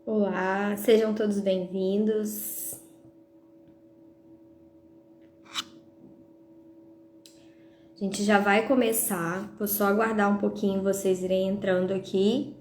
Olá, sejam todos bem-vindos. A gente já vai começar, vou só aguardar um pouquinho vocês irem entrando aqui.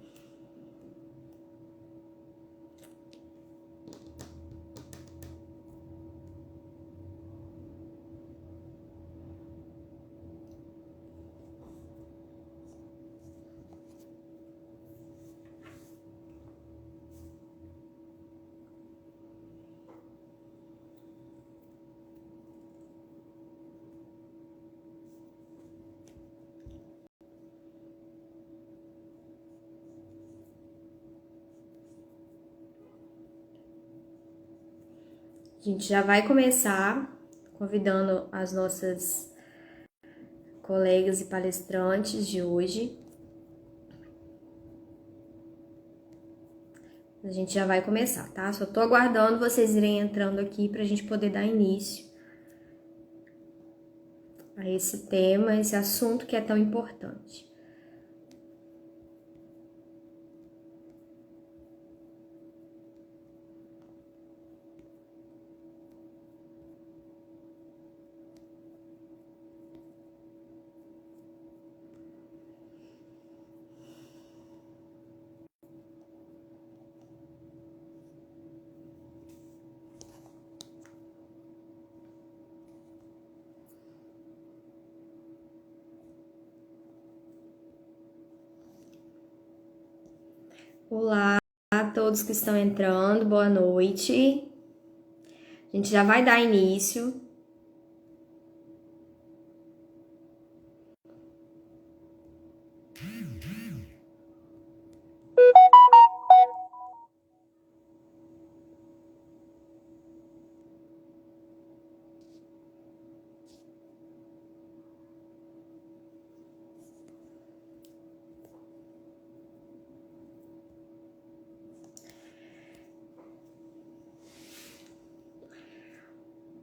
A gente já vai começar convidando as nossas colegas e palestrantes de hoje. A gente já vai começar, tá? Só tô aguardando vocês irem entrando aqui pra gente poder dar início a esse tema, esse assunto que é tão importante. Olá a todos que estão entrando, boa noite. A gente já vai dar início.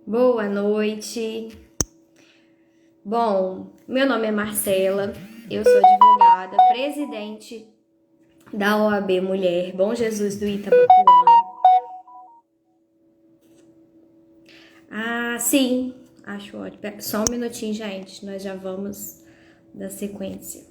Boa noite. Bom, meu nome é Marcela, eu sou advogada, presidente da OAB Mulher Bom Jesus do Itabapoana. Ah, sim, acho ótimo. Só um minutinho, gente, nós já vamos dar sequência.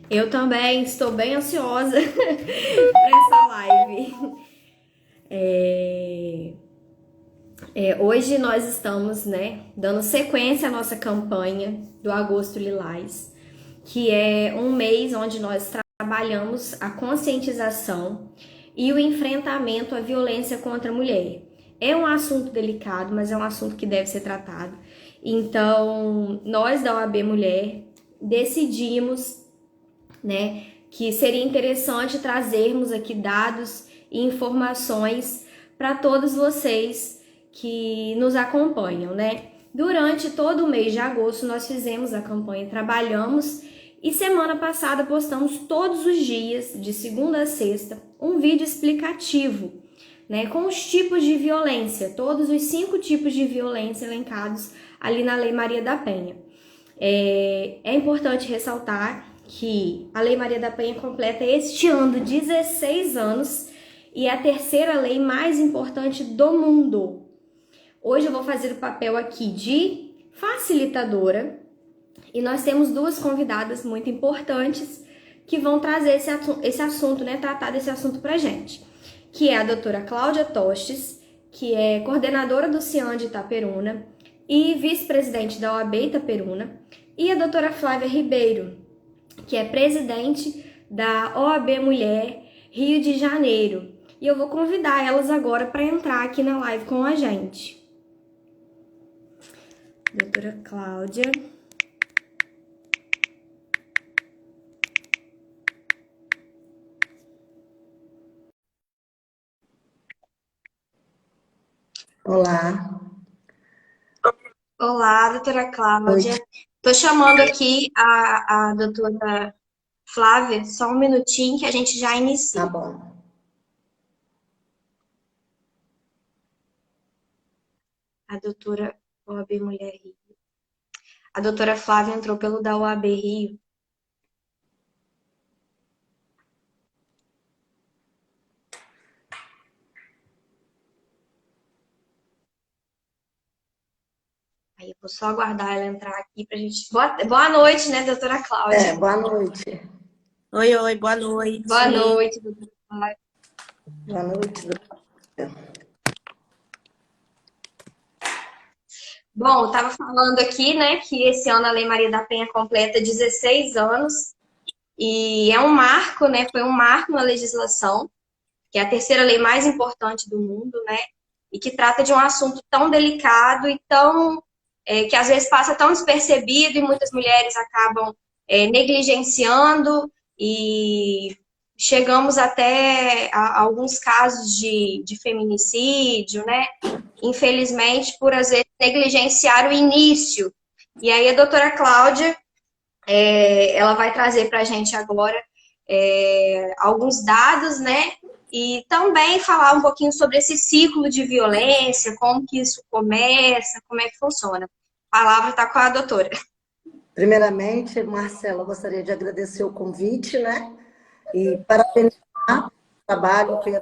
Eu também estou bem ansiosa para essa live. Hoje nós estamos, dando sequência à nossa campanha do Agosto Lilás, que é um mês onde nós trabalhamos a conscientização e o enfrentamento à violência contra a mulher. É um assunto delicado, mas é um assunto que deve ser tratado. Então, nós da OAB Mulher decidimos, que seria interessante trazermos aqui dados e informações para todos vocês que nos acompanham, Durante todo o mês de agosto nós fizemos a campanha Trabalhamos e semana passada postamos todos os dias, de segunda a sexta, um vídeo explicativo, com os tipos de violência, todos os 5 tipos de violência elencados ali na Lei Maria da Penha. É importante ressaltar que a Lei Maria da Penha completa este ano 16 anos e é a terceira lei mais importante do mundo. Hoje eu vou fazer o papel aqui de facilitadora e nós temos 2 convidadas muito importantes que vão trazer esse assunto, tratar desse assunto pra gente, que é a doutora Cláudia Tostes, que é coordenadora do CIAN de Itaperuna e vice-presidente da OAB Itaperuna, e a doutora Flávia Ribeiro, que é presidente da OAB Mulher Rio de Janeiro. E eu vou convidar elas agora para entrar aqui na live com a gente. Doutora Cláudia. Olá. Olá, doutora Cláudia. Estou chamando aqui a doutora Flávia, só um minutinho que a gente já inicia. Tá bom. A doutora OAB Mulher Rio. A doutora Flávia entrou pelo da OAB Rio. Aí eu vou só aguardar ela entrar aqui pra gente. Boa noite, né, doutora Cláudia? Boa noite. Oi, boa noite. Boa noite, doutora Cláudia. Boa noite. Bom, eu estava falando aqui, né, que esse ano a Lei Maria da Penha completa 16 anos e é um marco, né, foi um marco na legislação, que é a terceira lei mais importante do mundo, né, e que trata de um assunto tão delicado e tão, que às vezes passa tão despercebido e muitas mulheres acabam negligenciando e chegamos até a alguns casos de feminicídio, né, infelizmente, por às vezes negligenciar o início. E aí a doutora Cláudia, ela vai trazer para a gente agora alguns dados, né? E também falar um pouquinho sobre esse ciclo de violência, como que isso começa, como é que funciona. A palavra está com a doutora. Primeiramente, Marcela, eu gostaria de agradecer o convite, né? E parabenizar o trabalho pela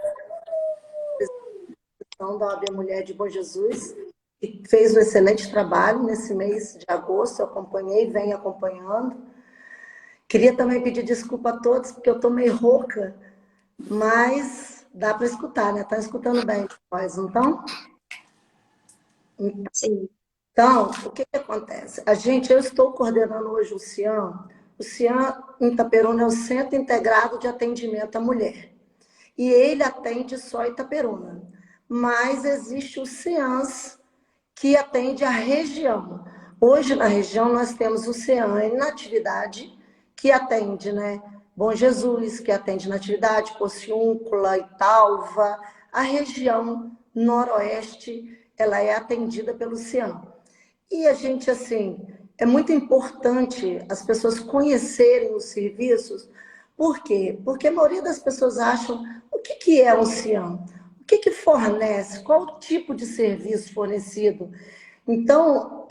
da OAB Mulher de Bom Jesus, que fez um excelente trabalho nesse mês de agosto, eu acompanhei, venho acompanhando. Queria também pedir desculpa a todos, porque eu estou meio rouca, mas dá para escutar, né? Estão escutando bem nós, não estão? Sim. Então, o que acontece? Eu estou coordenando hoje o CIAM. O CIAM em Itaperuna é o Centro Integrado de Atendimento à Mulher. E ele atende só Itaperuna. Mas existe o CIANS, que atende a região. Hoje, na região, nós temos o CIAM em Natividade, que atende, né? Bom Jesus, que atende Natividade, Pociúncula, Italva. A região noroeste, ela é atendida pelo CIAM. E a gente, assim, é muito importante as pessoas conhecerem os serviços. Por quê? Porque a maioria das pessoas acham o que é um CIAM? O que fornece? Qual o tipo de serviço fornecido? Então,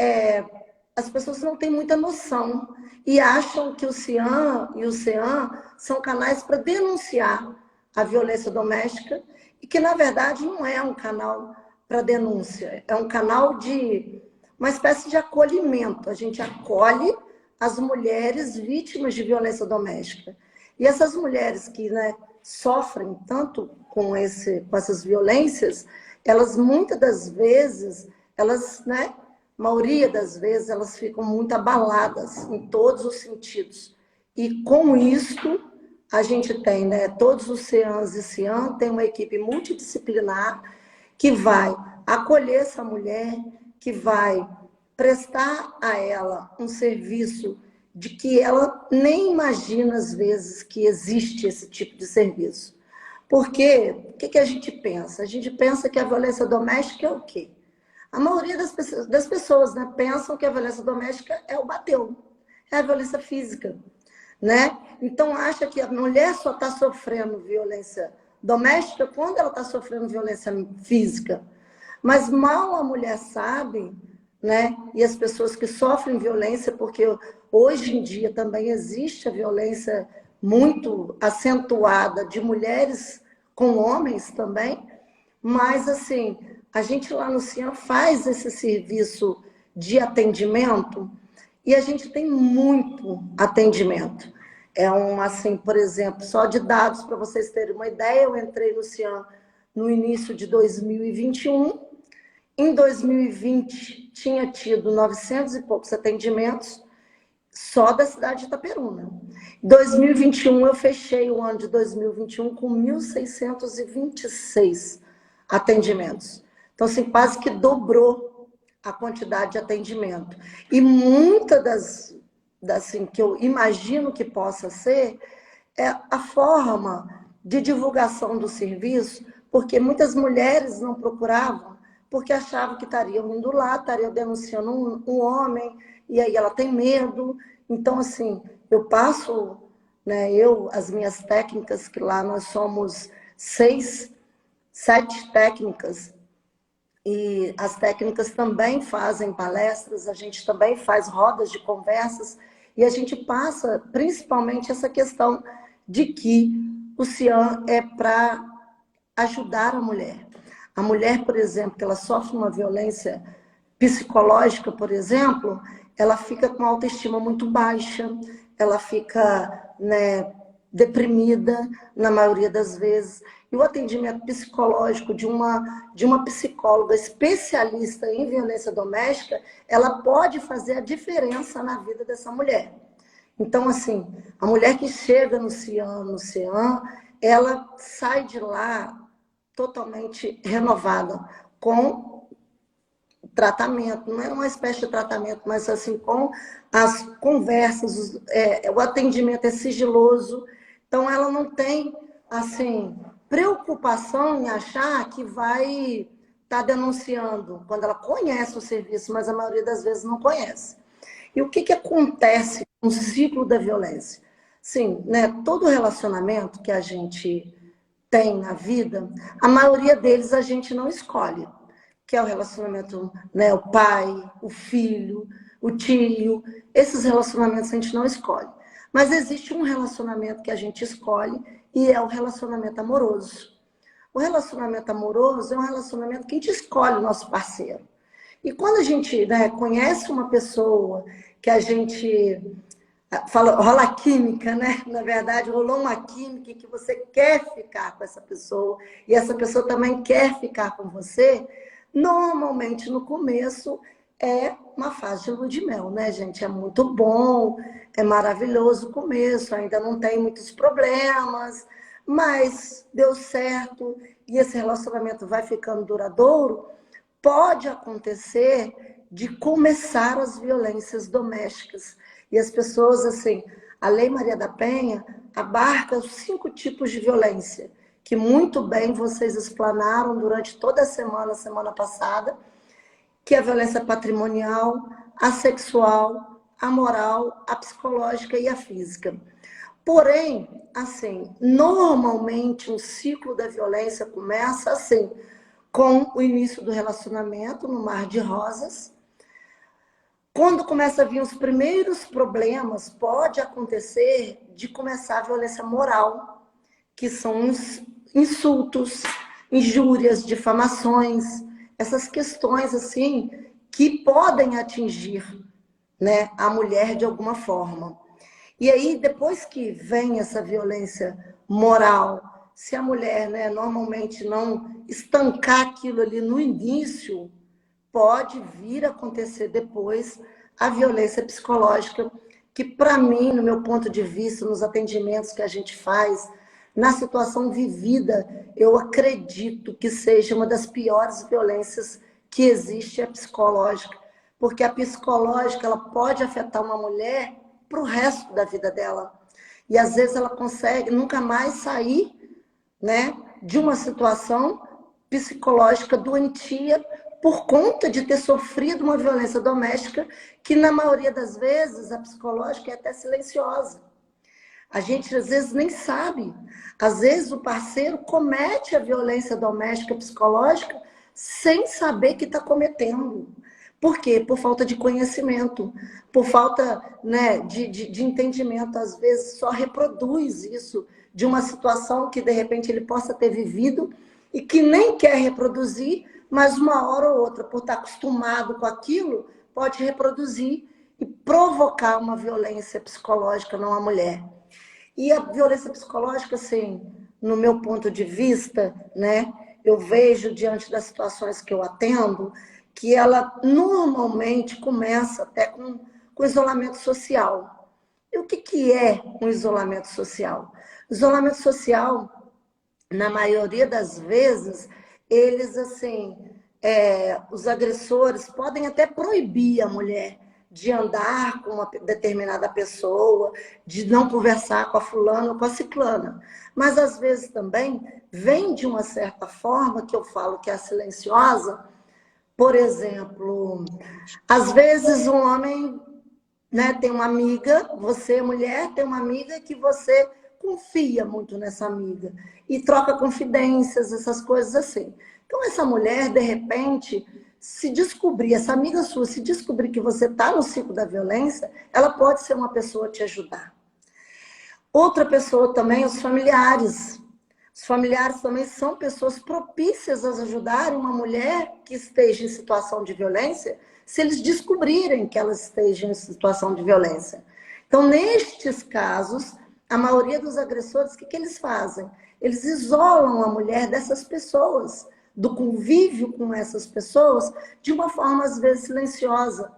as pessoas não têm muita noção e acham que o CIAM e o CEAM são canais para denunciar a violência doméstica e que, na verdade, não é um canal para denúncia, é um canal de uma espécie de acolhimento. A gente acolhe as mulheres vítimas de violência doméstica. E essas mulheres que, né, sofrem tanto com essas violências, elas muitas das vezes, né, maioria das vezes, elas ficam muito abaladas em todos os sentidos. E com isto, a gente tem, né, todos os CIANs e CIAM, tem uma equipe multidisciplinar que vai acolher essa mulher, que vai prestar a ela um serviço de que ela nem imagina, às vezes, que existe esse tipo de serviço. Porque o que a gente pensa? A gente pensa que a violência doméstica é o quê? A maioria das pessoas, né, pensam que a violência doméstica é o bateu, é a violência física, né? Então, acha que a mulher só está sofrendo violência doméstica quando ela está sofrendo violência física. Mas mal a mulher sabe, né? E as pessoas que sofrem violência, porque hoje em dia também existe a violência muito acentuada de mulheres com homens também, mas assim, a gente lá no CIAM faz esse serviço de atendimento e a gente tem muito atendimento. Assim, por exemplo, só de dados para vocês terem uma ideia, eu entrei no CIAM no início de 2021. Em 2020, tinha tido 900 e poucos atendimentos só da cidade de Itaperuna. Em 2021, eu fechei o ano de 2021 com 1.626 atendimentos. Então, assim, quase que dobrou a quantidade de atendimento. E muita assim, que eu imagino que possa ser, é a forma de divulgação do serviço, porque muitas mulheres não procuravam, porque achavam que estariam indo lá, estariam denunciando um homem, e aí ela tem medo. Então, assim, eu passo, né, as minhas técnicas, que lá nós somos 7 técnicas, E as técnicas também fazem palestras, a gente também faz rodas de conversas e a gente passa principalmente essa questão de que o CIAM é para ajudar a mulher. A mulher, por exemplo, que ela sofre uma violência psicológica, por exemplo, ela fica com autoestima muito baixa, ela fica, né, deprimida na maioria das vezes. E o atendimento psicológico de uma psicóloga especialista em violência doméstica, ela pode fazer a diferença na vida dessa mulher. Então, assim, a mulher que chega no CIAM, ela sai de lá totalmente renovada, com tratamento, não é uma espécie de tratamento, mas assim, com as conversas, o atendimento é sigiloso, então ela não tem, assim, preocupação em achar que vai estar denunciando, quando ela conhece o serviço, mas a maioria das vezes não conhece. E o que acontece no ciclo da violência? Sim, né, todo relacionamento que a gente tem na vida, a maioria deles a gente não escolhe, que é o relacionamento, né, o pai, o filho, o tio, esses relacionamentos a gente não escolhe. Mas existe um relacionamento que a gente escolhe e é o relacionamento amoroso. O relacionamento amoroso é um relacionamento que a gente escolhe o nosso parceiro. E quando a gente, né, conhece uma pessoa que a gente rola química, né? Na verdade, rolou uma química que você quer ficar com essa pessoa e essa pessoa também quer ficar com você. Normalmente, no começo, é uma fase de lua de mel, né, gente? É muito bom, é maravilhoso o começo, ainda não tem muitos problemas, mas deu certo e esse relacionamento vai ficando duradouro. Pode acontecer de começar as violências domésticas. E as pessoas, assim, a Lei Maria da Penha abarca os 5 tipos de violência, que muito bem vocês explanaram durante toda a semana passada, que é a violência patrimonial, a sexual, a moral, a psicológica e a física. Porém, assim, normalmente um ciclo da violência começa assim, com o início do relacionamento, no mar de rosas. Quando começa a vir os primeiros problemas, pode acontecer de começar a violência moral, que são os insultos, injúrias, difamações, essas questões assim que podem atingir, né, a mulher de alguma forma. E aí, depois que vem essa violência moral, se a mulher, né, normalmente não estancar aquilo ali no início, pode vir a acontecer depois a violência psicológica, que para mim, no meu ponto de vista, nos atendimentos que a gente faz, na situação vivida, eu acredito que seja uma das piores violências que existe, a psicológica. Porque a psicológica, ela pode afetar uma mulher para o resto da vida dela. E às vezes ela consegue nunca mais sair, né, de uma situação psicológica doentia por conta de ter sofrido uma violência doméstica que, na maioria das vezes, a psicológica é até silenciosa. A gente, às vezes, nem sabe. Às vezes, o parceiro comete a violência doméstica psicológica sem saber que está cometendo. Por quê? Por falta de conhecimento, por falta, né, de entendimento. Às vezes, só reproduz isso de uma situação que, de repente, ele possa ter vivido e que nem quer reproduzir, mas uma hora ou outra, por estar acostumado com aquilo, pode reproduzir e provocar uma violência psicológica numa mulher. E a violência psicológica, assim, no meu ponto de vista, né, eu vejo diante das situações que eu atendo, que ela normalmente começa até com isolamento social. E o que é um isolamento social? Isolamento social, na maioria das vezes, eles, assim, os agressores podem até proibir a mulher de andar com uma determinada pessoa, de não conversar com a fulana ou com a ciclana. Mas, às vezes, também vem de uma certa forma, que eu falo que é a silenciosa. Por exemplo, às vezes um homem, né, tem uma amiga, você, mulher, tem uma amiga que você confia muito nessa amiga e troca confidências, essas coisas assim. Então, essa mulher, de repente, se descobrir, essa amiga sua, se descobrir que você está no ciclo da violência, ela pode ser uma pessoa a te ajudar. Outra pessoa também, os familiares. Os familiares também são pessoas propícias a ajudar uma mulher que esteja em situação de violência, se eles descobrirem que ela esteja em situação de violência. Então, nestes casos, a maioria dos agressores, o que eles fazem? Eles isolam a mulher dessas pessoas, do convívio com essas pessoas, de uma forma, às vezes, silenciosa.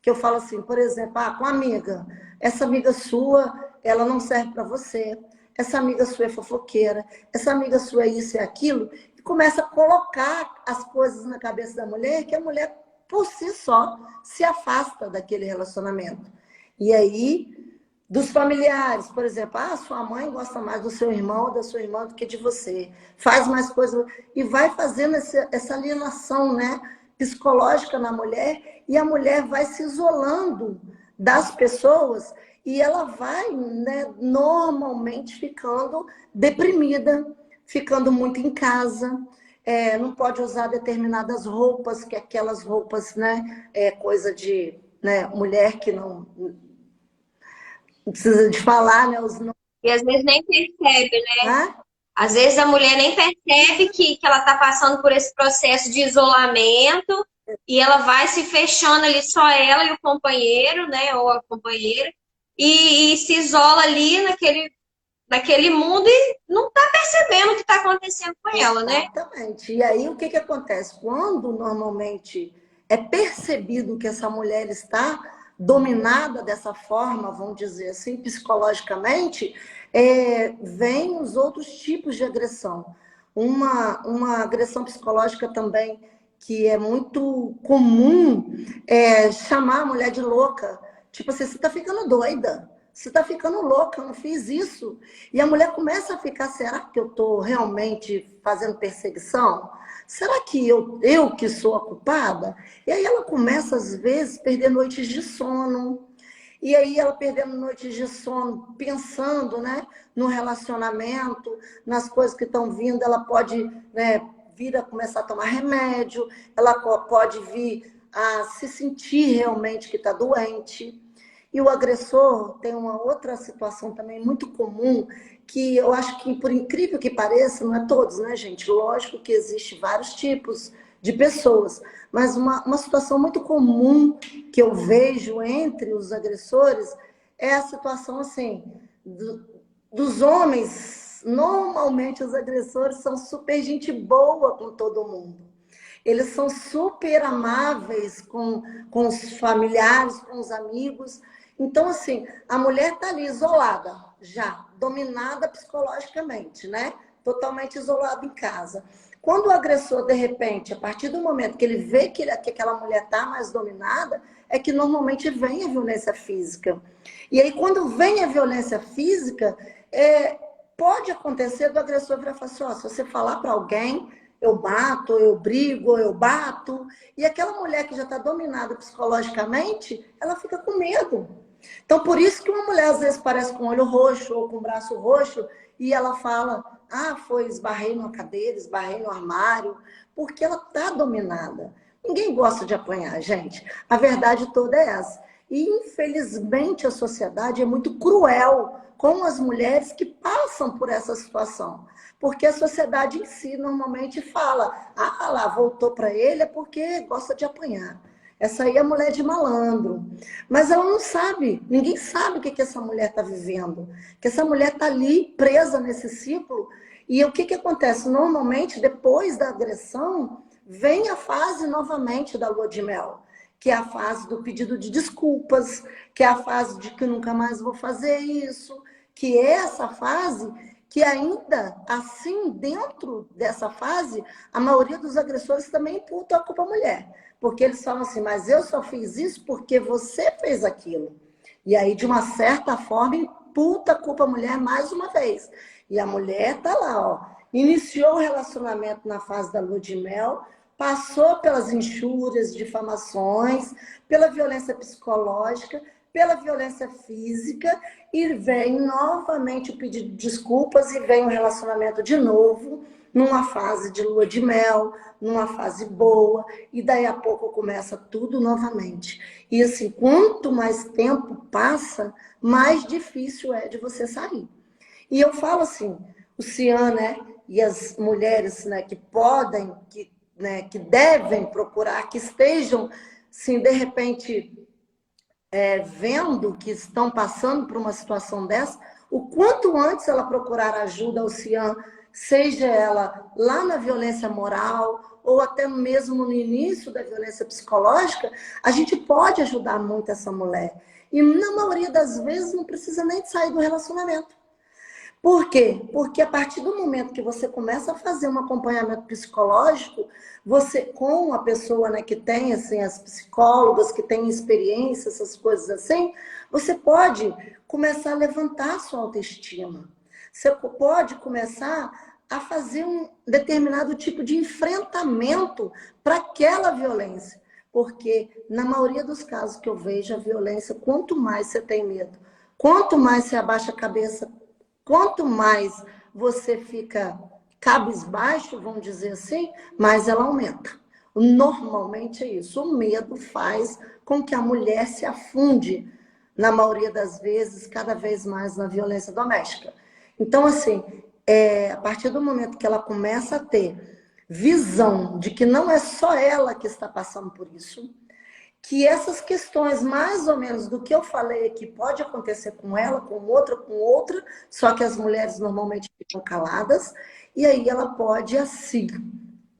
Que eu falo assim, por exemplo, com a amiga, essa amiga sua, ela não serve para você, essa amiga sua é fofoqueira, essa amiga sua é isso e aquilo, e começa a colocar as coisas na cabeça da mulher, que a mulher, por si só, se afasta daquele relacionamento. E aí, dos familiares, por exemplo, sua mãe gosta mais do seu irmão ou da sua irmã do que de você, faz mais coisas, e vai fazendo essa alienação, né, psicológica na mulher, e a mulher vai se isolando das pessoas, e ela vai, né, normalmente ficando deprimida, ficando muito em casa, não pode usar determinadas roupas, que aquelas roupas, né, é coisa de, né, mulher que não precisa de falar, né, os nomes, E às vezes nem percebe, né? né? Às vezes a mulher nem percebe que ela está passando por esse processo de isolamento e ela vai se fechando ali, só ela e o companheiro, né? Ou a companheira, e se isola ali naquele mundo e não está percebendo o que está acontecendo com ela, né? Exatamente. E aí o que acontece? Quando normalmente é percebido que essa mulher está dominada dessa forma, vamos dizer assim, psicologicamente, vem os outros tipos de agressão. Uma agressão psicológica também que é muito comum é chamar a mulher de louca. Tipo assim, você está ficando doida. Você está ficando louca, eu não fiz isso. E a mulher começa a ficar, será que eu estou realmente fazendo perseguição? Será que eu que sou a culpada? E aí ela começa, às vezes, a perder noites de sono. E aí ela perdendo noites de sono, pensando, né, no relacionamento, nas coisas que estão vindo, ela pode, né, vir a começar a tomar remédio, ela pode vir a se sentir realmente que está doente. E o agressor tem uma outra situação também muito comum, que eu acho que, por incrível que pareça, não é todos, né, gente? Lógico que existe vários tipos de pessoas, mas uma situação muito comum que eu vejo entre os agressores é a situação, assim, dos homens. Normalmente, os agressores são super gente boa com todo mundo. Eles são super amáveis com os familiares, com os amigos. Então, assim, a mulher está ali isolada, já, dominada psicologicamente, né? Totalmente isolada em casa. Quando o agressor, de repente, a partir do momento que ele vê que aquela mulher está mais dominada, é que normalmente vem a violência física. E aí, quando vem a violência física, pode acontecer do agressor virar e falar assim, se você falar para alguém, eu bato, eu brigo, eu bato. E aquela mulher que já está dominada psicologicamente, ela fica com medo. Então, por isso que uma mulher às vezes parece com o olho roxo ou com o braço roxo e ela fala, esbarrei numa cadeira, esbarrei no armário, porque ela está dominada. Ninguém gosta de apanhar, gente. A verdade toda é essa. E, infelizmente, a sociedade é muito cruel com as mulheres que passam por essa situação. Porque a sociedade em si normalmente fala, lá, voltou para ele é porque gosta de apanhar. Essa aí é a mulher de malandro. Mas ela não sabe, ninguém sabe o que essa mulher está vivendo. Que essa mulher está ali presa nesse ciclo. E o que acontece? Normalmente, depois da agressão, vem a fase novamente da lua de mel, que é a fase do pedido de desculpas, que é a fase de que nunca mais vou fazer isso, que é essa fase que ainda, assim, dentro dessa fase, a maioria dos agressores também imputam a culpa à mulher. Porque eles falam assim, mas eu só fiz isso porque você fez aquilo. E aí, de uma certa forma, imputa a culpa à mulher mais uma vez. E a mulher tá lá, iniciou o relacionamento na fase da lua de mel, passou pelas injúrias, difamações, pela violência psicológica, pela violência física, e vem novamente o pedido de desculpas e vem o relacionamento de novo, numa fase de lua de mel, numa fase boa, e daí a pouco começa tudo novamente. E assim, quanto mais tempo passa, mais difícil é de você sair. E eu falo assim, o Cian, né, e as mulheres, né, que podem, que devem procurar, que estejam, assim, de repente, vendo que estão passando por uma situação dessa, o quanto antes ela procurar ajuda ao Cian, seja ela lá na violência moral ou até mesmo no início da violência psicológica, a gente pode ajudar muito essa mulher. E na maioria das vezes não precisa nem sair do relacionamento. Por quê? Porque a partir do momento que você começa a fazer um acompanhamento psicológico, você com a pessoa, né, que tem assim, as psicólogas que têm experiência, essas coisas assim, você pode começar a levantar a sua autoestima. Você pode começar a fazer um determinado tipo de enfrentamento para aquela violência. Porque na maioria dos casos que eu vejo a violência, quanto mais você tem medo, quanto mais você abaixa a cabeça, quanto mais você fica cabisbaixo, vamos dizer assim, mais ela aumenta. Normalmente é isso. O medo faz com que a mulher se afunde, na maioria das vezes, cada vez mais na violência doméstica. Então, assim, a partir do momento que ela começa a ter visão de que não é só ela que está passando por isso, que essas questões, mais ou menos do que eu falei aqui, pode acontecer com ela, com outra, só que as mulheres normalmente ficam caladas, e aí ela pode, assim,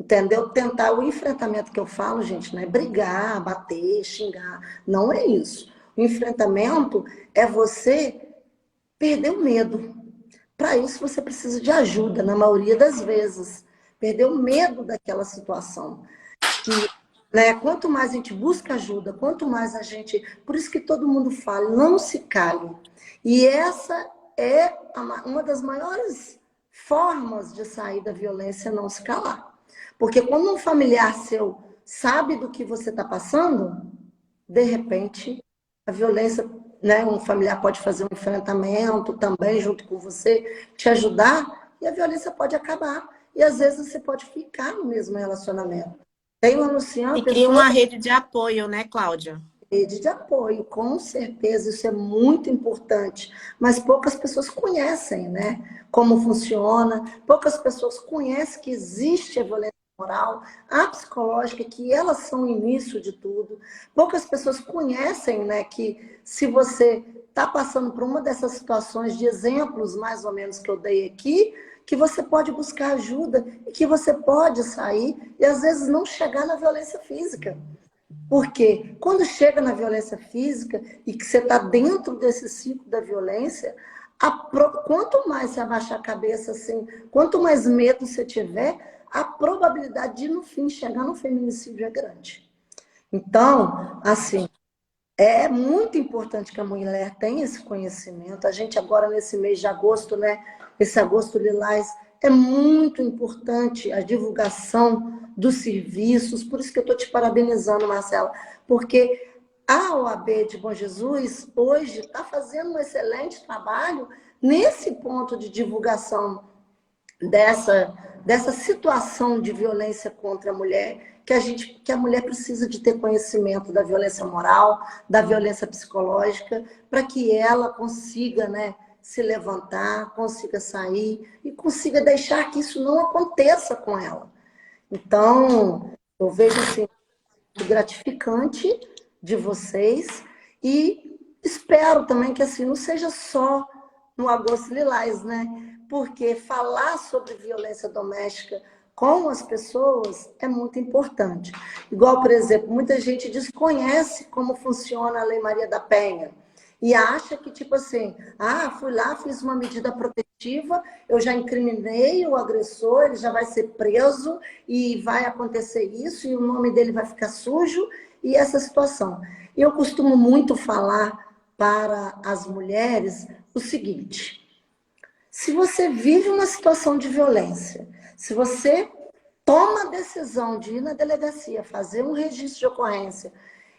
entendeu? Tentar o enfrentamento que eu falo, gente, não é brigar, bater, xingar, não é isso. O enfrentamento é você perder o medo. Para isso você precisa de ajuda, na maioria das vezes. Perder o medo daquela situação. Que, né, quanto mais a gente busca ajuda, quanto mais a gente... Por isso que todo mundo fala, não se cale. E essa é uma das maiores formas de sair da violência, não se calar. Porque quando um familiar seu sabe do que você está passando, de repente, a violência, né, um familiar pode fazer um enfrentamento também junto com você, te ajudar, e a violência pode acabar. E às vezes você pode ficar no mesmo relacionamento. Tem uma Luciana, E cria uma rede de apoio, né, Cláudia? rede de apoio, com certeza, isso é muito importante. Mas poucas pessoas conhecem, né, como funciona, poucas pessoas conhecem que existe a violência moral, a psicológica, que elas são o início de tudo. Poucas pessoas conhecem, né, que se você está passando por uma dessas situações de exemplos, mais ou menos, que eu dei aqui, que você pode buscar ajuda e que você pode sair e, às vezes, não chegar na violência física. Porque quando chega na violência física e que você está dentro desse ciclo da violência, quanto mais você abaixar a cabeça, assim, quanto mais medo você tiver, a probabilidade de, no fim, chegar no feminicídio é grande. Então, assim, é muito importante que a mulher tenha esse conhecimento. A gente agora, nesse mês de agosto, né, esse agosto lilás, é muito importante a divulgação dos serviços. Por isso que eu estou te parabenizando, Marcela, porque a OAB de Bom Jesus, hoje, está fazendo um excelente trabalho nesse ponto de divulgação dessa situação de violência contra a mulher, que a mulher precisa de ter conhecimento da violência moral, da violência psicológica, para que ela consiga, né, se levantar, consiga sair e consiga deixar que isso não aconteça com ela. Então, eu vejo assim, gratificante de vocês e espero também que assim não seja só no Agosto Lilás, né? Porque falar sobre violência doméstica com as pessoas é muito importante. Igual, por exemplo, muita gente desconhece como funciona a Lei Maria da Penha e acha que, tipo assim, fui lá, fiz uma medida protetiva, eu já incriminei o agressor, ele já vai ser preso e vai acontecer isso e o nome dele vai ficar sujo e essa situação. E eu costumo muito falar para as mulheres o seguinte: se você vive uma situação de violência, se você toma a decisão de ir na delegacia, fazer um registro de ocorrência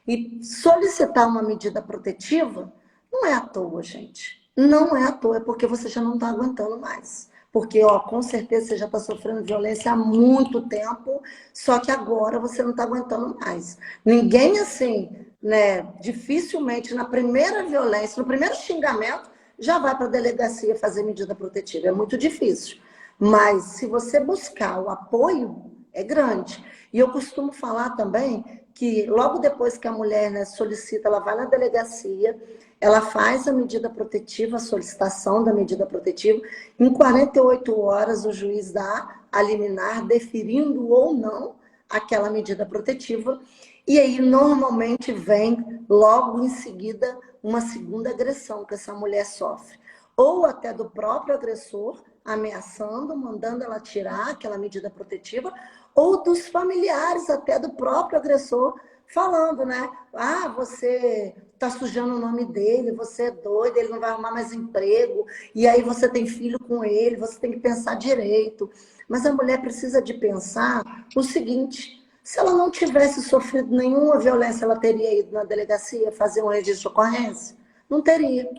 e solicitar uma medida protetiva, não é à toa, gente. Não é à toa, é porque você já não está aguentando mais. porque, ó, com certeza você já está sofrendo violência há muito tempo, só que agora você não está aguentando mais. Ninguém, assim, né, dificilmente na primeira violência, no primeiro xingamento, já vai para a delegacia fazer medida protetiva. É muito difícil. Mas se você buscar o apoio, é grande. E eu costumo falar também que logo depois que a mulher, né, solicita, ela vai na delegacia, ela faz a medida protetiva, a solicitação da medida protetiva, em 48 horas o juiz dá a liminar, deferindo ou não aquela medida protetiva, e aí normalmente vem logo em seguida uma segunda agressão que essa mulher sofre, ou até do próprio agressor, ameaçando, mandando ela tirar aquela medida protetiva, ou dos familiares até do próprio agressor, falando, né? Ah, você tá sujando o nome dele, você é doido, ele não vai arrumar mais emprego, e aí você tem filho com ele, você tem que pensar direito. Mas a mulher precisa de pensar o seguinte: se ela não tivesse sofrido nenhuma violência, ela teria ido na delegacia fazer um registro de ocorrência? Não teria,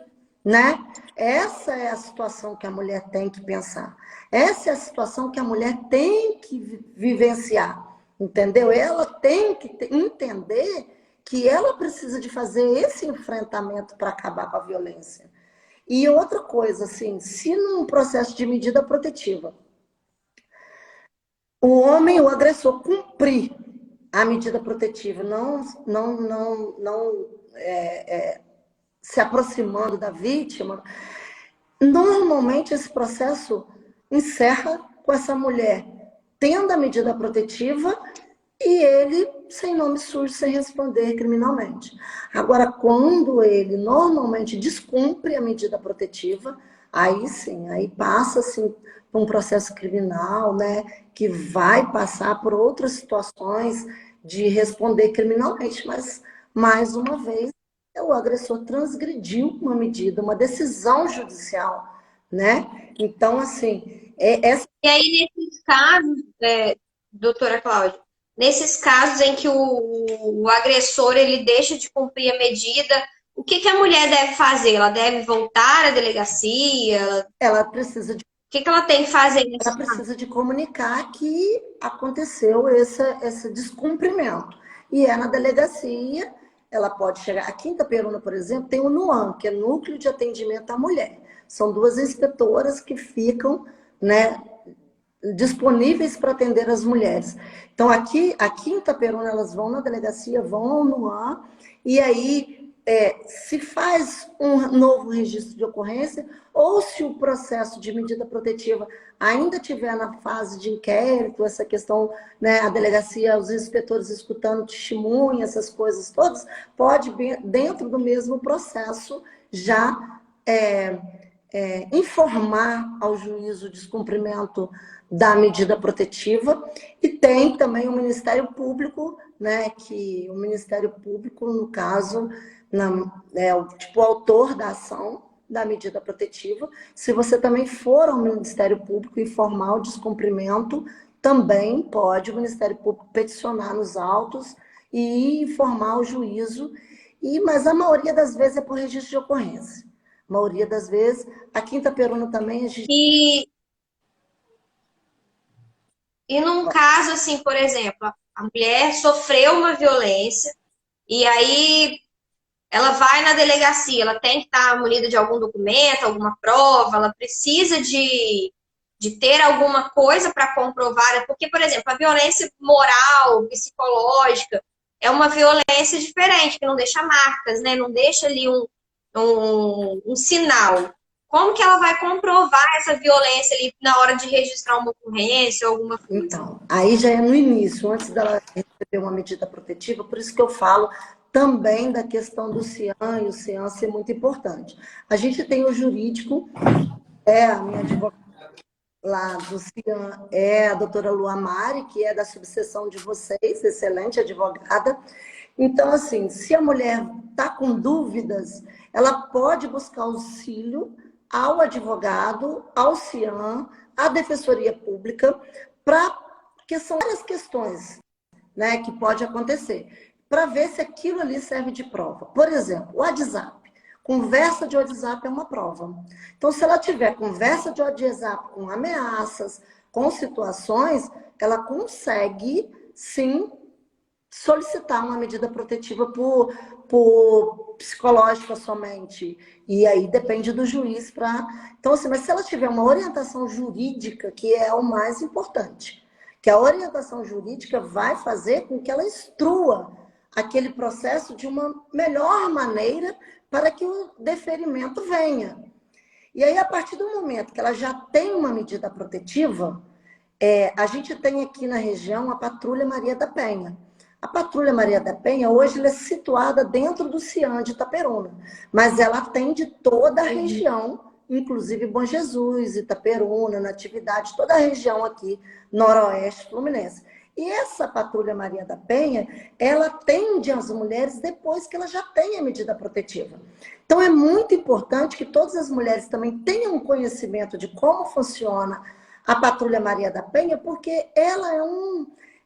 né? Essa é a situação que a mulher tem que pensar. Essa é a situação que a mulher tem que vivenciar, entendeu? Ela tem que entender que ela precisa de fazer esse enfrentamento para acabar com a violência. E outra coisa, assim, se num processo de medida protetiva, o homem, o agressor, cumprir a medida protetiva, não se aproximando da vítima, normalmente esse processo encerra com essa mulher tendo a medida protetiva e ele sem nome sujo, sem responder criminalmente. Agora, quando ele normalmente descumpre a medida protetiva, aí sim, aí passa assim por um processo criminal, né, que vai passar por outras situações de responder criminalmente, mas mais uma vez o agressor transgrediu uma medida, uma decisão judicial, né? Então, assim, essa... E aí, nesses casos, doutora Cláudia, nesses casos em que o agressor ele deixa de cumprir a medida, o que a mulher deve fazer? Ela deve voltar à delegacia? Ela precisa de... O que ela tem que fazer nesse Ela caso? precisa de comunicar que aconteceu esse descumprimento. E é na delegacia, ela pode chegar... Aqui em Itaperuna, por exemplo, tem o NUAM, que é Núcleo de Atendimento à Mulher. São duas inspetoras que ficam, né, disponíveis para atender as mulheres. Então, aqui em Itaperuna, elas vão na delegacia, vão no AN, e aí se faz um novo registro de ocorrência, ou se o processo de medida protetiva ainda estiver na fase de inquérito, essa questão, né, a delegacia, os inspetores escutando testemunha, essas coisas todas, pode, dentro do mesmo processo, já informar ao juiz o descumprimento da medida protetiva. E tem também o Ministério Público, né, que o Ministério Público, no caso, é o tipo autor da ação da medida protetiva. Se você também for ao Ministério Público informar o descumprimento, também pode o Ministério Público peticionar nos autos e informar o juízo. Mas a maioria das vezes é por registro de ocorrência. A maioria das vezes, aqui em Itaperuna também a gente... E num caso, assim, por exemplo, a mulher sofreu uma violência e aí ela vai na delegacia, ela tem que estar munida de algum documento, alguma prova, ela precisa de ter alguma coisa para comprovar, porque, por exemplo, a violência moral, psicológica, é uma violência diferente, que não deixa marcas, né? Não deixa ali um sinal. Como que ela vai comprovar essa violência ali na hora de registrar uma ocorrência ou alguma coisa? Então, aí já é no início, antes dela receber uma medida protetiva, por isso que eu falo também da questão do CIAM, e o CIAM ser muito importante. A gente tem o jurídico, a minha advogada lá do CIAM é a doutora Lua Mari, que é da subseção de vocês, excelente advogada. Então, assim, se a mulher está com dúvidas, ela pode buscar auxílio ao advogado, ao CIAM, à Defensoria Pública, porque são várias questões, né, que pode acontecer, para ver se aquilo ali serve de prova. Por exemplo, o WhatsApp. Conversa de WhatsApp é uma prova. Então, se ela tiver conversa de WhatsApp com ameaças, com situações, ela consegue, sim, solicitar uma medida protetiva por psicológica somente. E aí depende do juiz para... Então, assim, mas se ela tiver uma orientação jurídica, que é o mais importante, que a orientação jurídica vai fazer com que ela instrua aquele processo de uma melhor maneira para que o deferimento venha. E aí, a partir do momento que ela já tem uma medida protetiva, a gente tem aqui na região a Patrulha Maria da Penha. A Patrulha Maria da Penha, hoje, ela é situada dentro do CIAN de Itaperuna, mas ela atende toda a região, inclusive Bom Jesus, Itaperuna, Natividade, toda a região aqui, noroeste fluminense. E essa Patrulha Maria da Penha, ela atende as mulheres depois que ela já tem a medida protetiva. Então, é muito importante que todas as mulheres também tenham conhecimento de como funciona a Patrulha Maria da Penha, porque ela é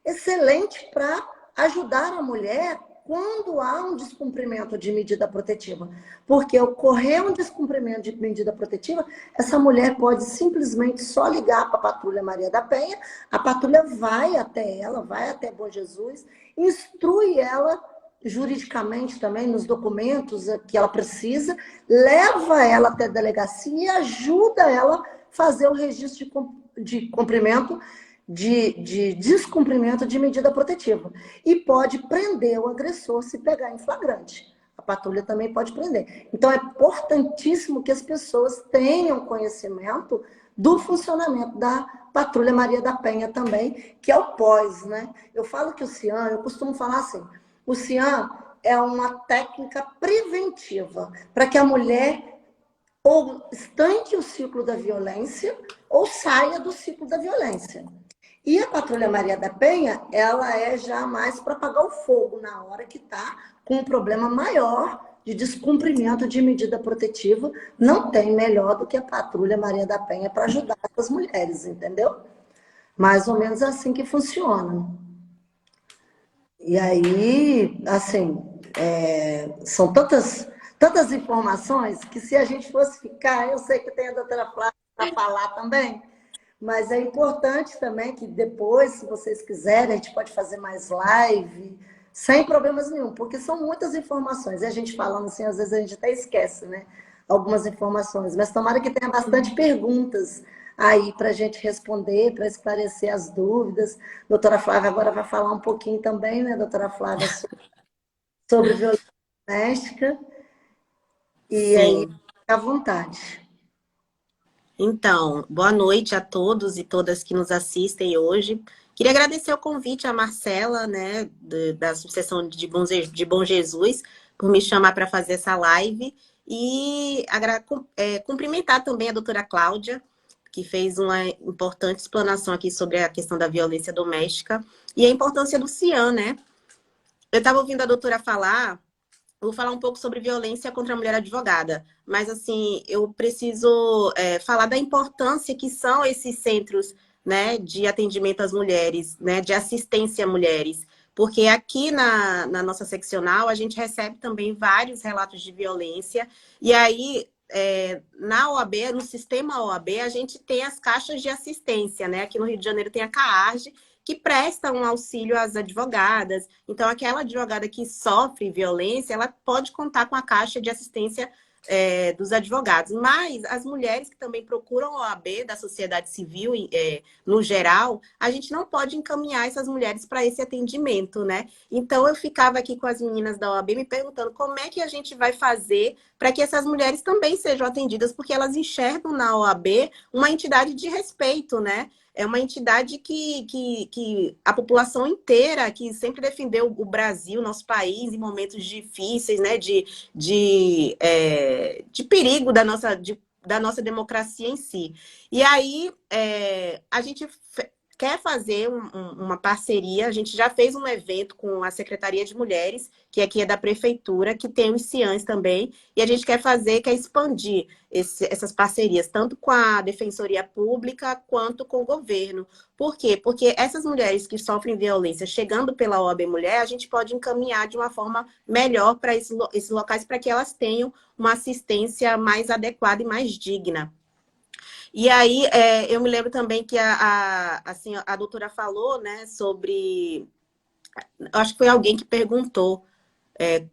excelente para ajudar a mulher quando há um descumprimento de medida protetiva. Porque ocorrer um descumprimento de medida protetiva, essa mulher pode simplesmente só ligar para a Patrulha Maria da Penha, a patrulha vai até ela, vai até Bom Jesus, instrui ela juridicamente também nos documentos que ela precisa, leva ela até a delegacia e ajuda ela a fazer o registro de cumprimento de descumprimento de medida protetiva. E pode prender o agressor se pegar em flagrante. A patrulha também pode prender. Então, é importantíssimo que as pessoas tenham conhecimento do funcionamento da Patrulha Maria da Penha também, que é o pós, né? Eu falo que o CIAN, eu costumo falar assim, o CIAN é uma técnica preventiva para que a mulher ou estanque o ciclo da violência ou saia do ciclo da violência. E a Patrulha Maria da Penha, ela é já mais para apagar o fogo na hora que está com um problema maior de descumprimento de medida protetiva. Não tem melhor do que a Patrulha Maria da Penha para ajudar as mulheres, entendeu? Mais ou menos assim que funciona. E aí, assim, são tantas informações que se a gente fosse ficar, eu sei que tem a doutora Flávia para falar também, mas é importante também que depois, se vocês quiserem, a gente pode fazer mais live, sem problemas nenhum, porque são muitas informações. E a gente falando assim, às vezes a gente até esquece, né? Algumas informações. Mas tomara que tenha bastante perguntas aí para a gente responder, para esclarecer as dúvidas. Doutora Flávia agora vai falar um pouquinho também, né, doutora Flávia, sobre violência doméstica. E aí, fica à vontade. Então, boa noite a todos e todas que nos assistem hoje. Queria agradecer o convite à Marcela, né, da Subseção de Bom Jesus, por me chamar para fazer essa live. E cumprimentar também a doutora Cláudia, que fez uma importante explanação aqui sobre a questão da violência doméstica e a importância do CIAN, né? Eu estava ouvindo a doutora falar. Vou falar um pouco sobre violência contra a mulher advogada, mas assim, eu preciso falar da importância que são esses centros, né, de atendimento às mulheres, né, de assistência a mulheres, porque aqui na nossa seccional a gente recebe também vários relatos de violência, e aí na OAB, no sistema OAB, a gente tem as caixas de assistência, né, aqui no Rio de Janeiro tem a CAARGE, que presta um auxílio às advogadas. Então, aquela advogada que sofre violência, ela pode contar com a caixa de assistência dos advogados. Mas as mulheres que também procuram a OAB da sociedade civil, no geral, a gente não pode encaminhar essas mulheres para esse atendimento, né? Então, eu ficava aqui com as meninas da OAB me perguntando como é que a gente vai fazer para que essas mulheres também sejam atendidas, porque elas enxergam na OAB uma entidade de respeito, né? É uma entidade que a população inteira, que sempre defendeu o Brasil, nosso país, em momentos difíceis, né, de perigo da nossa democracia em si. E aí, a gente quer fazer uma parceria, a gente já fez um evento com a Secretaria de Mulheres, que aqui é da Prefeitura, que tem os CIANs também, e a gente quer expandir essas parcerias, tanto com a Defensoria Pública, quanto com o governo. Por quê? Porque essas mulheres que sofrem violência, chegando pela OAB Mulher, a gente pode encaminhar de uma forma melhor para esses locais, para que elas tenham uma assistência mais adequada e mais digna. E aí, eu me lembro também que assim, a doutora falou, né, sobre... Acho que foi alguém que perguntou,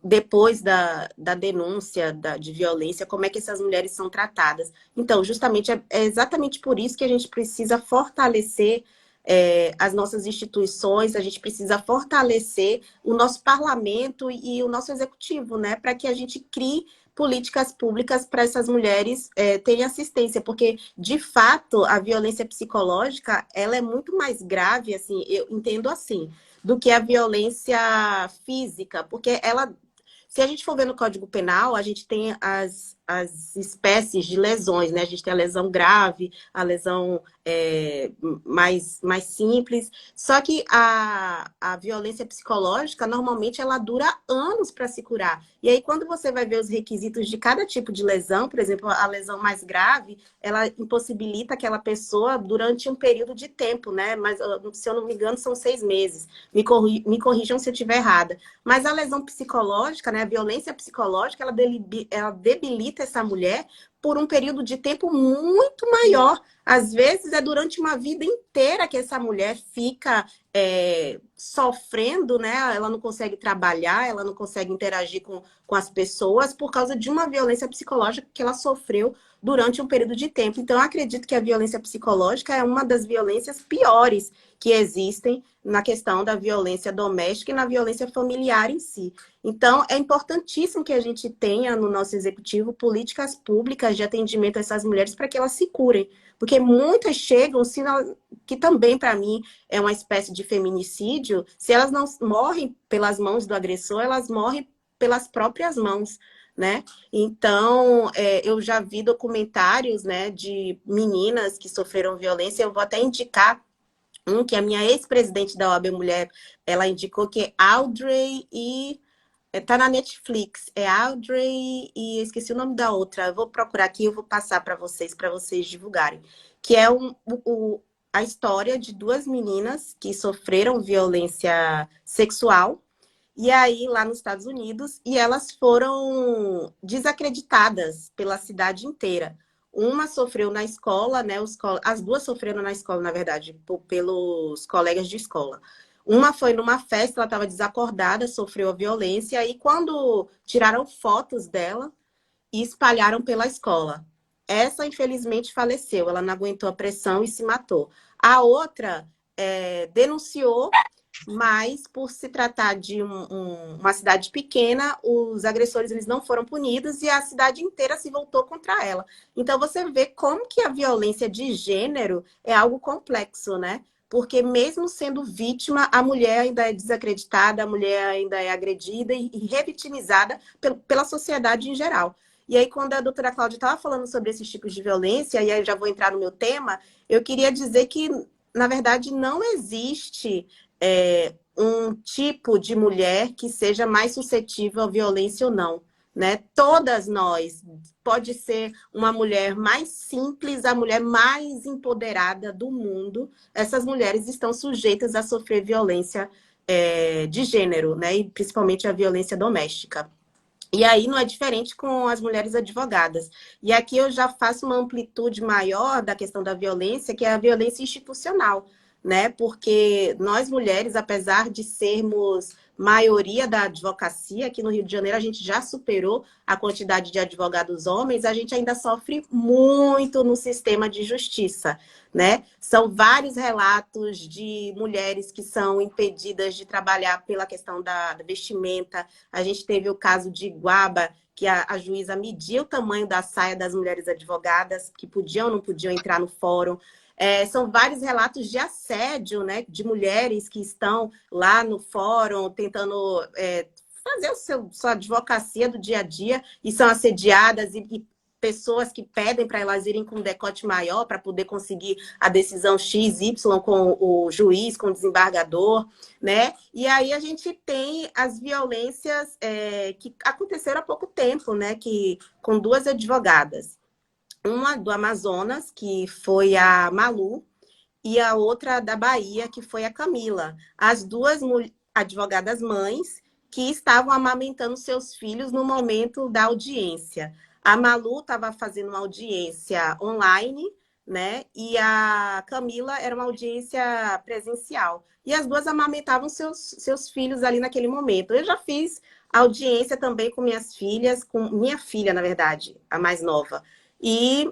depois da denúncia de violência, como é que essas mulheres são tratadas. Então, justamente, é exatamente por isso que a gente precisa fortalecer as nossas instituições, a gente precisa fortalecer o nosso parlamento e o nosso executivo, né, para que a gente crie políticas públicas para essas mulheres terem assistência, porque, de fato, a violência psicológica, ela é muito mais grave, assim, eu entendo assim, do que a violência física, porque ela, se a gente for ver no Código Penal, a gente tem as espécies de lesões, né? A gente tem a lesão grave, a lesão mais simples. Só que a violência psicológica, normalmente, ela dura anos para se curar. E aí, quando você vai ver os requisitos de cada tipo de lesão, por exemplo, a lesão mais grave, ela impossibilita aquela pessoa durante um período de tempo, né? Mas, se eu não me engano, são 6 meses. Me corrijam se eu estiver errada. Mas a lesão psicológica, né? A violência psicológica, ela debilita essa mulher por um período de tempo muito maior. Às vezes é durante uma vida inteira que essa mulher fica sofrendo, né? Ela não consegue trabalhar, ela não consegue interagir com as pessoas por causa de uma violência psicológica que ela sofreu durante um período de tempo. Então, eu acredito que a violência psicológica é uma das violências piores que existem na questão da violência doméstica e na violência familiar em si. Então, é importantíssimo que a gente tenha no nosso executivo políticas públicas de atendimento a essas mulheres para que elas se curem. Porque muitas chegam, que também, para mim, é uma espécie de feminicídio, se elas não morrem pelas mãos do agressor, elas morrem pelas próprias mãos, né? Então, eu já vi documentários, né, de meninas que sofreram violência, eu vou até indicar que a minha ex-presidente da OAB Mulher, ela indicou, que é Audrey e... Tá na Netflix, é Audrey e eu esqueci o nome da outra. Eu vou procurar aqui e eu vou passar para vocês divulgarem. Que é a história de 2 meninas que sofreram violência sexual, e aí lá nos Estados Unidos, e elas foram desacreditadas pela cidade inteira. Uma sofreu na escola, né? As 2 sofreram na escola, na verdade, pelos colegas de escola. Uma foi numa festa, ela estava desacordada, sofreu a violência, e quando tiraram fotos dela e espalharam pela escola. Essa, infelizmente, faleceu, ela não aguentou a pressão e se matou. A outra denunciou, mas por se tratar de uma cidade pequena, os agressores eles não foram punidos e a cidade inteira se voltou contra ela. Então, você vê como que a violência de gênero é algo complexo, né? Porque mesmo sendo vítima, a mulher ainda é desacreditada, a mulher ainda é agredida e revitimizada pela sociedade em geral. E aí, quando a doutora Cláudia estava falando sobre esses tipos de violência, e aí eu já vou entrar no meu tema, eu queria dizer que, na verdade, não existe um tipo de mulher que seja mais suscetível à violência ou não, né? Todas nós, pode ser uma mulher mais simples, a mulher mais empoderada do mundo, essas mulheres estão sujeitas a sofrer violência de gênero, né? E principalmente a violência doméstica. E aí não é diferente com as mulheres advogadas. E aqui eu já faço uma amplitude maior da questão da violência, que é a violência institucional, né? Porque nós mulheres, apesar de sermos maioria da advocacia, aqui no Rio de Janeiro a gente já superou a quantidade de advogados homens, a gente ainda sofre muito no sistema de justiça, né? São vários relatos de mulheres que são impedidas de trabalhar pela questão da vestimenta. A gente teve o caso de Iguaba, que a juíza media o tamanho da saia das mulheres advogadas, que podiam ou não podiam entrar no fórum. São vários relatos de assédio, né, de mulheres que estão lá no fórum tentando fazer sua advocacia do dia a dia e são assediadas e pessoas que pedem para elas irem com um decote maior para poder conseguir a decisão X, Y com o juiz, com o desembargador, né? E aí a gente tem as violências que aconteceram há pouco tempo, né? Que, com duas advogadas. Uma do Amazonas, que foi a Malu, e a outra da Bahia, que foi a Camila. As duas advogadas mães que estavam amamentando seus filhos no momento da audiência. A Malu estava fazendo uma audiência online, né? E a Camila era uma audiência presencial. E as duas amamentavam seus filhos ali naquele momento. Eu já fiz audiência também com minhas filhas, com minha filha, na verdade, a mais nova. E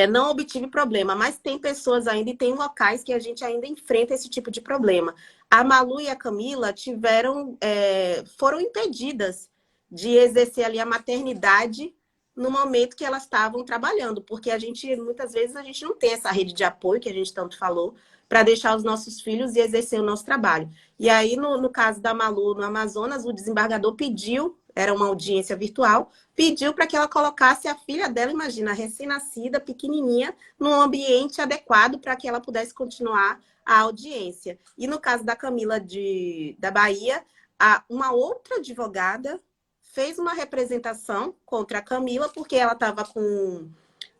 não obtive problema, mas tem pessoas ainda e tem locais que a gente ainda enfrenta esse tipo de problema. A Malu e a Camila foram impedidas de exercer ali a maternidade no momento que elas estavam trabalhando, porque muitas vezes, a gente não tem essa rede de apoio que a gente tanto falou para deixar os nossos filhos e exercer o nosso trabalho. E aí, no caso da Malu, no Amazonas, o desembargador pediu, era uma audiência virtual, pediu para que ela colocasse a filha dela, imagina, recém-nascida, pequenininha, num ambiente adequado para que ela pudesse continuar a audiência. E no caso da Camila da Bahia, uma outra advogada fez uma representação contra a Camila porque ela estava com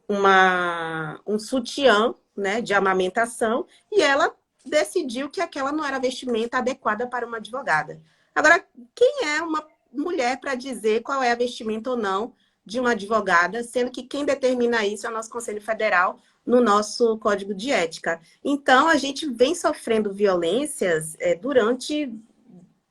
um sutiã, né, de amamentação, e ela decidiu que aquela não era a vestimenta adequada para uma advogada. Agora, quem é uma mulher para dizer qual é a vestimenta ou não de uma advogada, sendo que quem determina isso é o nosso Conselho Federal no nosso Código de Ética. Então, a gente vem sofrendo violências durante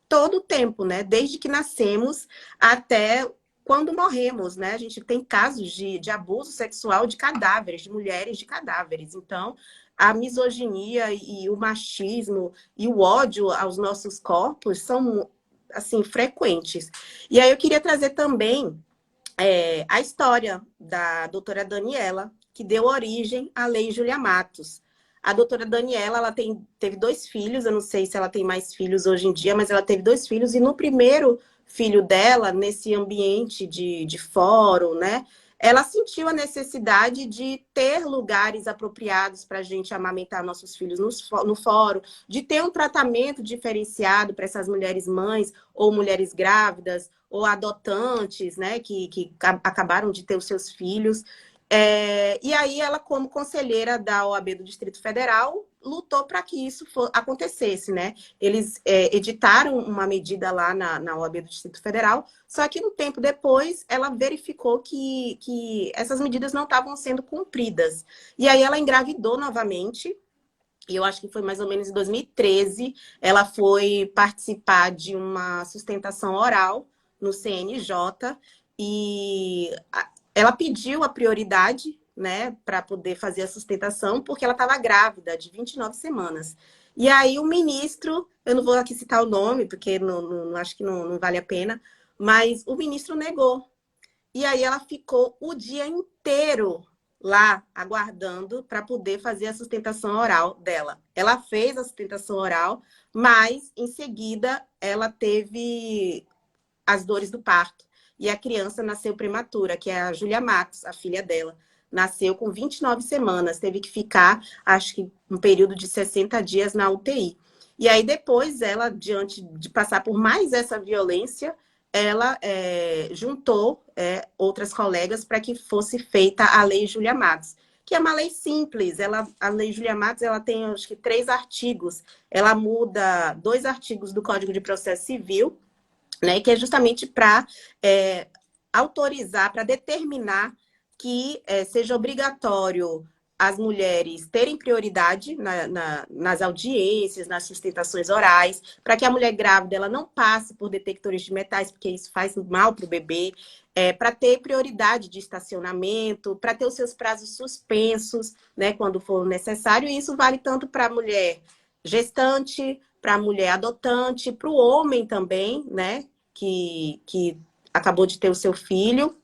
todo o tempo, né? Desde que nascemos até quando morremos, né? A gente tem casos de abuso sexual de cadáveres, de mulheres de cadáveres. Então, a misoginia e o machismo e o ódio aos nossos corpos são, assim, frequentes. E aí eu queria trazer também a história da doutora Daniela, que deu origem à Lei Júlia Matos. A doutora Daniela, ela teve 2 filhos, eu não sei se ela tem mais filhos hoje em dia, mas ela teve 2 filhos, e no primeiro filho dela, nesse ambiente de fórum, né, ela sentiu a necessidade de ter lugares apropriados para a gente amamentar nossos filhos no fórum, de ter um tratamento diferenciado para essas mulheres mães, ou mulheres grávidas, ou adotantes, né, que acabaram de ter os seus filhos. E aí ela, como conselheira da OAB do Distrito Federal, lutou para que isso acontecesse, né? Eles editaram uma medida lá na OAB do Distrito Federal, só que um tempo depois ela verificou que essas medidas não estavam sendo cumpridas. E aí ela engravidou novamente, e eu acho que foi mais ou menos em 2013, ela foi participar de uma sustentação oral no CNJ, e ela pediu a prioridade, né, para poder fazer a sustentação, porque ela estava grávida de 29 semanas. E aí o ministro, eu não vou aqui citar o nome, porque acho que não vale a pena, mas o ministro negou. E aí ela ficou o dia inteiro lá, aguardando para poder fazer a sustentação oral dela. Ela fez a sustentação oral, mas em seguida ela teve as dores do parto. E a criança nasceu prematura, que é a Júlia Matos, a filha dela. Nasceu com 29 semanas, teve que ficar, acho que um período de 60 dias na UTI. E aí depois ela, diante de passar por mais essa violência, ela juntou outras colegas para que fosse feita a Lei Júlia Matos, que é uma lei simples. A Lei Júlia Matos, ela tem, acho que, 3 artigos. Ela muda 2 artigos do Código de Processo Civil, né, que é justamente para autorizar, para determinar que seja obrigatório as mulheres terem prioridade nas audiências, nas sustentações orais, para que a mulher grávida ela não passe por detectores de metais, porque isso faz mal para o bebê, para ter prioridade de estacionamento, para ter os seus prazos suspensos, né, quando for necessário. E isso vale tanto para a mulher gestante, para a mulher adotante, para o homem também, né, que acabou de ter o seu filho.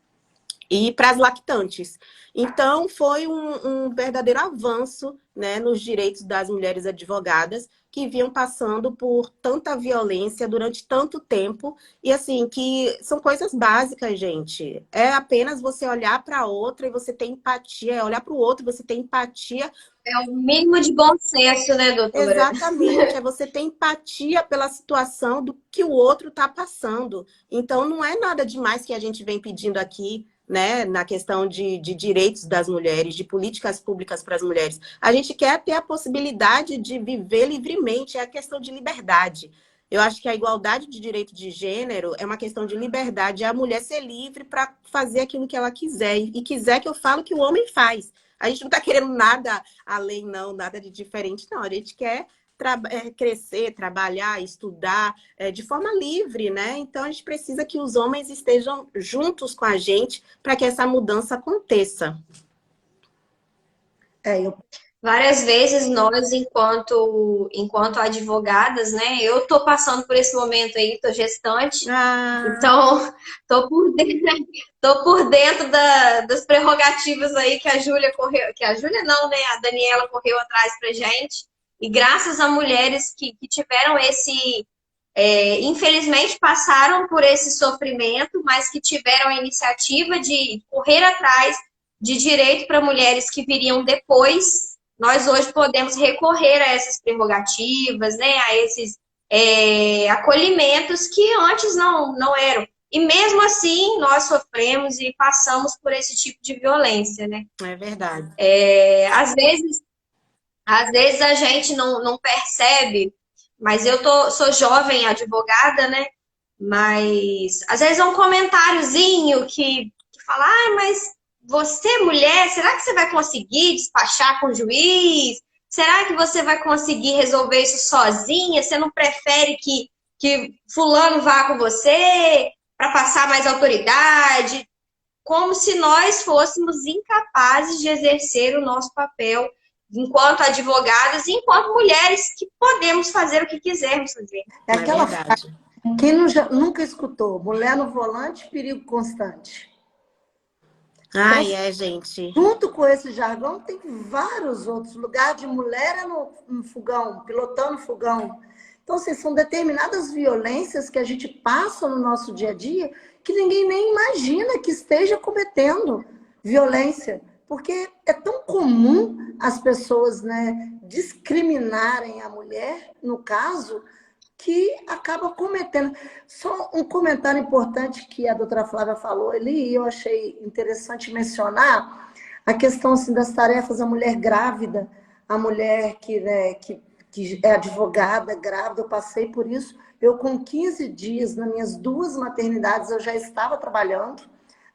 e para as lactantes. Então, foi um verdadeiro avanço, né, nos direitos das mulheres advogadas que vinham passando por tanta violência durante tanto tempo. E, assim, que são coisas básicas, gente. É apenas você olhar para outra e você ter empatia, é olhar para o outro e você ter empatia. É o mínimo de bom senso, né, doutora? Exatamente, é você ter empatia pela situação do que o outro está passando. Então, não é nada demais que a gente vem pedindo aqui, né, na questão de direitos das mulheres, de políticas públicas para as mulheres. A gente quer ter a possibilidade de viver livremente, é a questão de liberdade. Eu acho que a igualdade de direito de gênero é uma questão de liberdade, é a mulher ser livre para fazer aquilo que ela quiser, e quiser que eu falo que o homem faz. A gente não está querendo nada além, não, nada de diferente, não. A gente quer crescer, trabalhar, estudar de forma livre, né? Então, a gente precisa que os homens estejam juntos com a gente para que essa mudança aconteça. Eu Várias vezes nós, enquanto advogadas, né? Eu tô passando por esse momento aí, tô gestante, Ah, então tô por dentro, tô por dentro das prerrogativas aí que a Júlia correu, que a Júlia não, né? A Daniela correu atrás pra gente. E graças a mulheres que tiveram infelizmente passaram por esse sofrimento, mas que tiveram a iniciativa de correr atrás de direito para mulheres que viriam depois, nós hoje podemos recorrer a essas prerrogativas, né, a esses acolhimentos que antes não eram. E mesmo assim, nós sofremos e passamos por esse tipo de violência, né? é verdade. Às vezes a gente não percebe, mas sou jovem advogada, né? Mas às vezes é um comentáriozinho que fala, mas você, mulher, será que você vai conseguir despachar com o juiz? Será que você vai conseguir resolver isso sozinha? Você não prefere que fulano vá com você para passar mais autoridade? Como se nós fôssemos incapazes de exercer o nosso papel enquanto advogadas e enquanto mulheres que podemos fazer o que quisermos fazer. É aquela verdade. frase, quem nunca escutou, mulher no volante, perigo constante. Ai, Então, gente. junto com esse jargão, tem vários outros lugares de mulher no fogão, pilotando fogão. Então, assim, são determinadas violências que a gente passa no nosso dia a dia que ninguém nem imagina que esteja cometendo violência. Porque é tão comum as pessoas, né, discriminarem a mulher, no caso, que acaba cometendo. Só um comentário importante que a doutora Flávia falou ali, e eu achei interessante mencionar, a questão assim, das tarefas da mulher grávida, a mulher que é advogada, grávida, eu passei por isso. Eu, com 15 dias, nas minhas 2 maternidades, eu já estava trabalhando.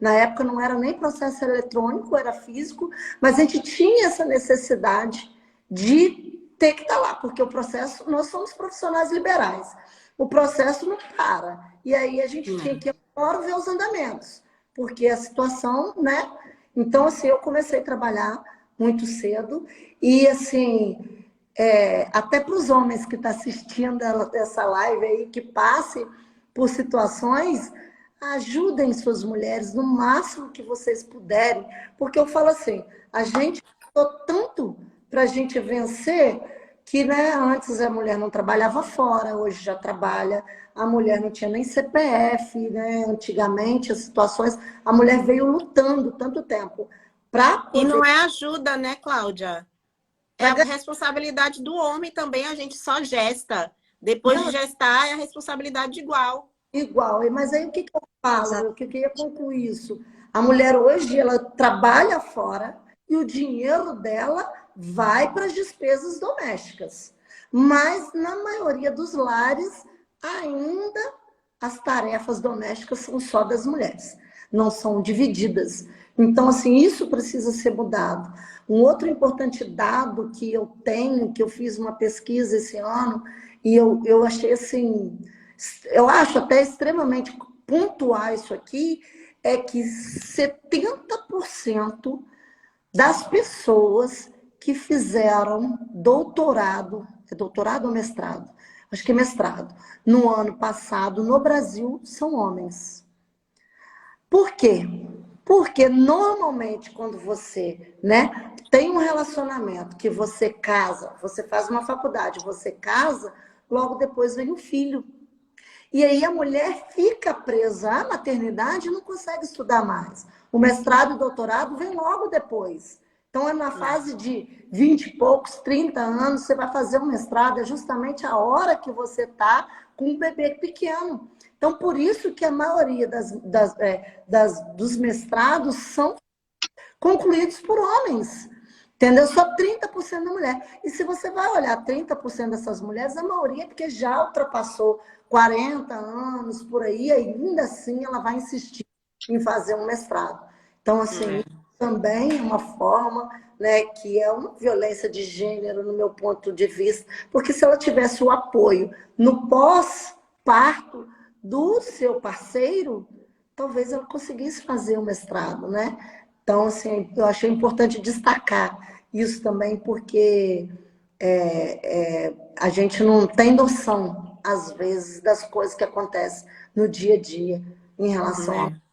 Na época não era nem processo eletrônico, era físico, mas a gente tinha essa necessidade de ter que estar lá, porque o processo, nós somos profissionais liberais. O processo não para. E aí a gente tinha que agora ver os andamentos, porque a situação, né? Então, assim, eu comecei a trabalhar muito cedo e, assim, até para os homens que estão assistindo essa live aí, que passem por situações, ajudem suas mulheres no máximo que vocês puderem, porque eu falo assim, a gente lutou tanto para a gente vencer que, né, antes a mulher não trabalhava fora, hoje já trabalha, a mulher não tinha nem CPF, né? Antigamente as situações, a mulher veio lutando tanto tempo para poder... E não é ajuda, né, Cláudia? É a responsabilidade do homem também, a gente só gesta. Depois de gestar, é a responsabilidade igual. Igual, mas aí o que eu falo? O que eu queria concluir isso? A mulher hoje, ela trabalha fora e o dinheiro dela vai para as despesas domésticas. Mas, na maioria dos lares, ainda as tarefas domésticas são só das mulheres, não são divididas. Então, assim, isso precisa ser mudado. Um outro importante dado que eu tenho, que eu fiz uma pesquisa esse ano, e eu achei assim, eu acho até extremamente pontuar isso aqui, é que 70% das pessoas que fizeram doutorado, é doutorado ou mestrado? Acho que é mestrado, no ano passado, no Brasil, são homens. Por quê? Porque normalmente quando você, né, tem um relacionamento que você casa, você faz uma faculdade, você casa, logo depois vem o filho. E aí a mulher fica presa à maternidade e não consegue estudar mais. O mestrado e o doutorado vem logo depois. Então, é na fase de 20 e poucos, 30 anos, você vai fazer um mestrado, é justamente a hora que você está com um bebê pequeno. Então, por isso que a maioria dos mestrados são concluídos por homens. Entendeu? Só 30% da mulher. E se você vai olhar 30% dessas mulheres, a maioria é porque já ultrapassou 40 anos, por aí, ainda assim ela vai insistir em fazer um mestrado. Então, assim, isso também é uma forma, né, que é uma violência de gênero, no meu ponto de vista, porque se ela tivesse o apoio no pós-parto do seu parceiro, talvez ela conseguisse fazer um mestrado, né? Então, assim, eu achei importante destacar isso também, porque a gente não tem noção, às vezes, das coisas que acontecem no dia a dia em relação a...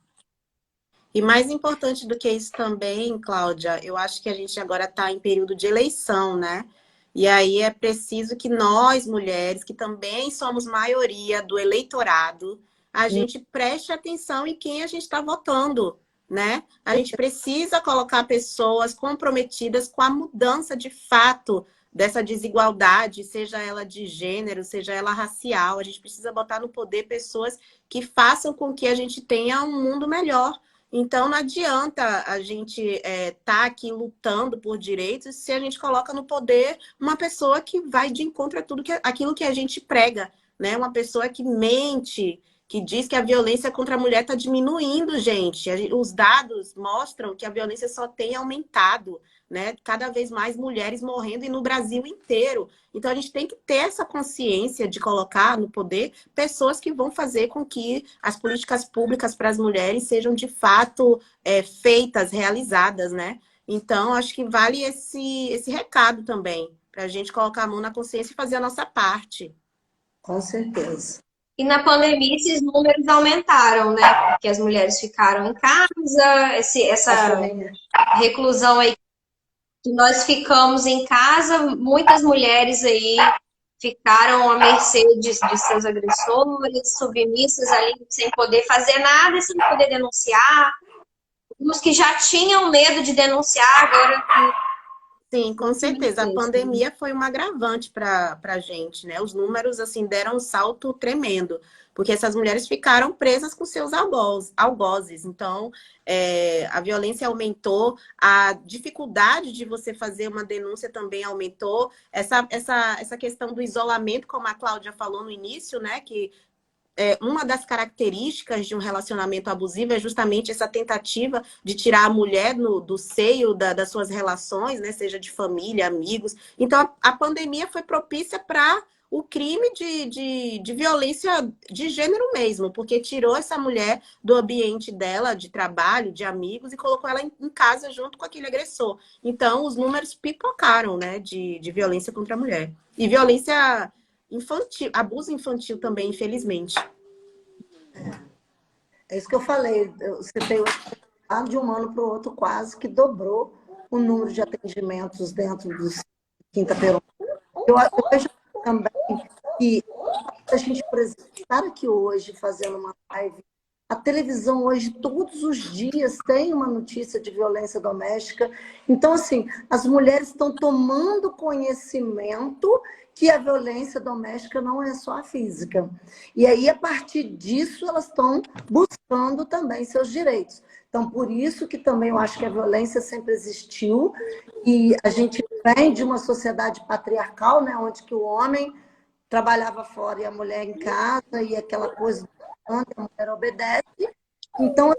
E mais importante do que isso também, Cláudia, eu acho que a gente agora está em período de eleição, né? E aí é preciso que nós, mulheres, que também somos maioria do eleitorado, a gente preste atenção em quem a gente está votando, né? A gente precisa colocar pessoas comprometidas com a mudança de fato dessa desigualdade, seja ela de gênero, seja ela racial. A gente precisa botar no poder pessoas que façam com que a gente tenha um mundo melhor. Então, não adianta a gente estar aqui lutando por direitos se a gente coloca no poder uma pessoa que vai de encontro a aquilo que a gente prega, né? Uma pessoa que mente, que diz que a violência contra a mulher está diminuindo, gente. Os dados mostram que a violência só tem aumentado, né? Cada vez mais mulheres morrendo e no Brasil inteiro. Então, a gente tem que ter essa consciência de colocar no poder pessoas que vão fazer com que as políticas públicas para as mulheres sejam, de fato, feitas, realizadas, né? Então, acho que vale esse recado também, para a gente colocar a mão na consciência e fazer a nossa parte. Com certeza. E na pandemia esses números aumentaram, né? Porque as mulheres ficaram em casa, essa reclusão aí que nós ficamos em casa, muitas mulheres aí ficaram à mercê de seus agressores, submissas ali, sem poder fazer nada e sem poder denunciar. Os que já tinham medo de denunciar, agora... Sim, com certeza. A pandemia foi um agravante para a gente, né? Os números, assim, deram um salto tremendo, porque essas mulheres ficaram presas com seus algozes. Então, a violência aumentou, a dificuldade de você fazer uma denúncia também aumentou. Essa questão do isolamento, como a Cláudia falou no início, né? Que uma das características de um relacionamento abusivo é justamente essa tentativa de tirar a mulher do seio das suas relações, né? Seja de família, amigos. Então, a pandemia foi propícia para o crime de violência de gênero mesmo, porque tirou essa mulher do ambiente dela, de trabalho, de amigos, e colocou ela em casa junto com aquele agressor. Então, os números pipocaram, né? De violência contra a mulher. E violência infantil, abuso infantil também, infelizmente. É isso que eu falei. Você tem de um ano para o outro quase que dobrou o número de atendimentos dentro do Quinta Perona. Eu vejo também que a gente, por exemplo, estar aqui hoje fazendo uma live, a televisão hoje, todos os dias, tem uma notícia de violência doméstica. Então, assim, as mulheres estão tomando conhecimento que a violência doméstica não é só a física. E aí, a partir disso, elas estão buscando também seus direitos. Então, por isso que também eu acho que a violência sempre existiu e a gente vem de uma sociedade patriarcal, né, onde que o homem trabalhava fora e a mulher em casa e aquela coisa a mulher obedece. Então,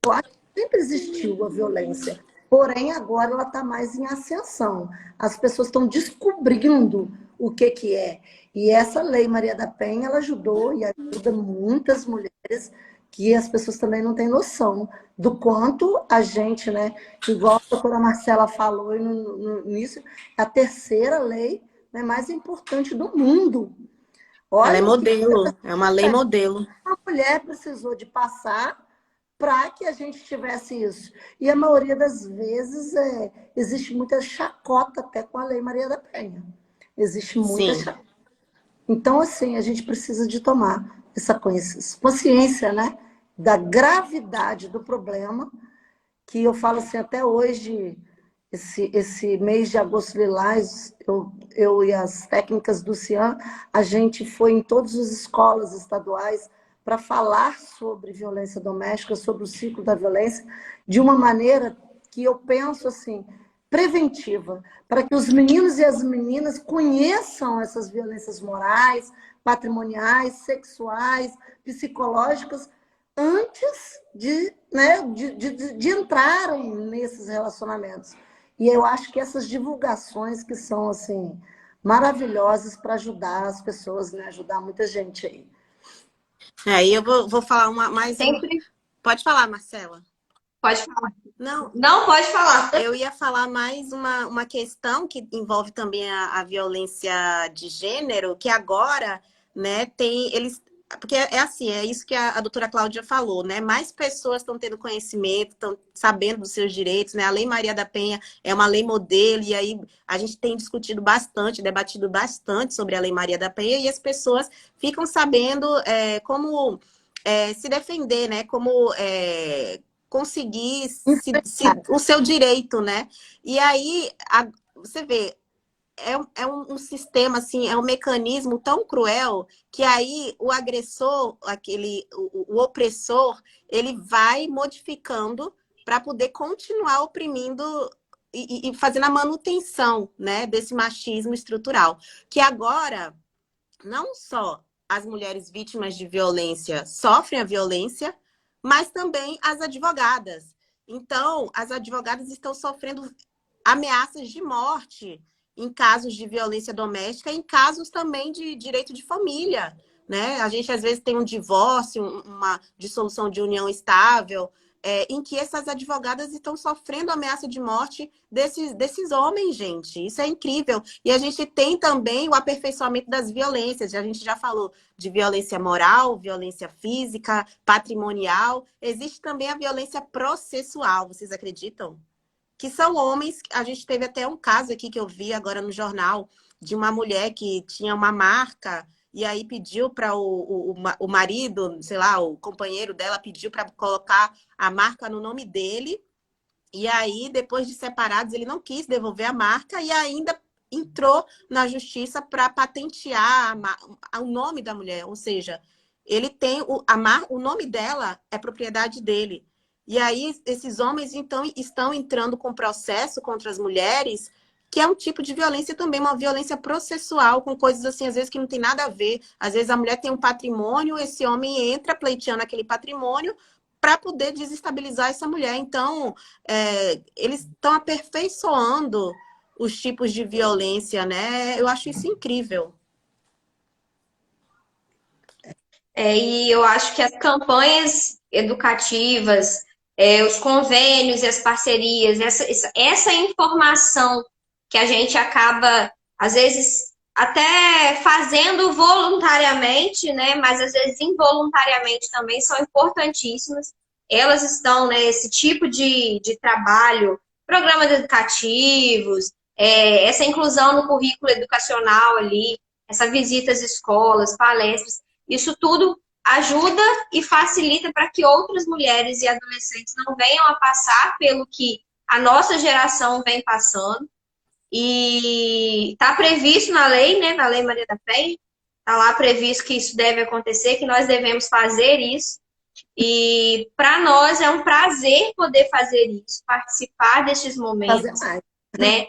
eu acho que sempre existiu a violência. Porém, agora ela está mais em ascensão. As pessoas estão descobrindo o que é. E essa lei Maria da Penha, ela ajudou e ajuda muitas mulheres que as pessoas também não têm noção do quanto a gente, né? Igual a doutora Marcela falou no início, é a terceira lei, né, mais importante do mundo. Olha, ela é modelo, é uma lei modelo. A mulher precisou de passar para que a gente tivesse isso. E a maioria das vezes existe muita chacota até com a Lei Maria da Penha. Existe muita Sim. chacota. Então, assim, a gente precisa de tomar essa consciência, né, da gravidade do problema, que eu falo assim, até hoje, esse mês de agosto lilás, eu e as técnicas do CIAN, a gente foi em todas as escolas estaduais para falar sobre violência doméstica, sobre o ciclo da violência, de uma maneira que eu penso assim, preventiva, para que os meninos e as meninas conheçam essas violências morais, patrimoniais, sexuais, psicológicas, antes de, né, de entrarem nesses relacionamentos. E eu acho que essas divulgações que são assim maravilhosas para ajudar as pessoas, né, ajudar muita gente aí. Aí eu vou falar mais uma. Sempre Pode falar, Marcela. pode falar. Não, Não pode falar. eu ia falar mais uma questão que envolve também a violência de gênero, que agora, né, eles. Porque é assim, é isso que a doutora Cláudia falou, né? Mais pessoas estão tendo conhecimento, estão sabendo dos seus direitos, né? A Lei Maria da Penha é uma lei modelo, e aí a gente tem discutido bastante, debatido bastante sobre a Lei Maria da Penha, e as pessoas ficam sabendo como se defender, né? Como conseguir o seu direito, né? E aí, você vê, um sistema, assim, é um mecanismo tão cruel que aí o agressor, o opressor, ele vai modificando para poder continuar oprimindo e fazendo a manutenção, né, desse machismo estrutural. Que agora, não só as mulheres vítimas de violência sofrem a violência, mas também as advogadas. Então, as advogadas estão sofrendo ameaças de morte em casos de violência doméstica, em casos também de direito de família, né? A gente, às vezes, tem um divórcio, uma dissolução de união estável, em que essas advogadas estão sofrendo ameaça de morte desses homens, gente. Isso é incrível. E a gente tem também o aperfeiçoamento das violências. A gente já falou de violência moral, violência física, patrimonial. Existe também a violência processual, vocês acreditam? Que são homens, a gente teve até um caso aqui que eu vi agora no jornal, de uma mulher que tinha uma marca e aí pediu para o marido, sei lá, o companheiro dela pediu para colocar a marca no nome dele, e aí, depois de separados, ele não quis devolver a marca e ainda entrou na justiça para patentear o nome da mulher, ou seja, ele tem o nome dela é propriedade dele. E aí, esses homens, então, estão entrando com processo contra as mulheres, que é um tipo de violência também, uma violência processual, com coisas assim, às vezes, que não tem nada a ver. Às vezes, a mulher tem um patrimônio, esse homem entra pleiteando aquele patrimônio para poder desestabilizar essa mulher. Então, eles estão aperfeiçoando os tipos de violência, né? Eu acho isso incrível. E eu acho que as campanhas educativas, os convênios e as parcerias, essa informação que a gente acaba, às vezes, até fazendo voluntariamente, né? Mas às vezes involuntariamente também são importantíssimas. Elas estão, né, esse tipo de trabalho, programas educativos, essa inclusão no currículo educacional ali, essa visita às escolas, palestras, isso tudo ajuda e facilita para que outras mulheres e adolescentes não venham a passar pelo que a nossa geração vem passando. E está previsto na lei, né, na Lei Maria da Penha, está lá previsto que isso deve acontecer, que nós devemos fazer isso. E para nós é um prazer poder fazer isso, participar destes momentos, né?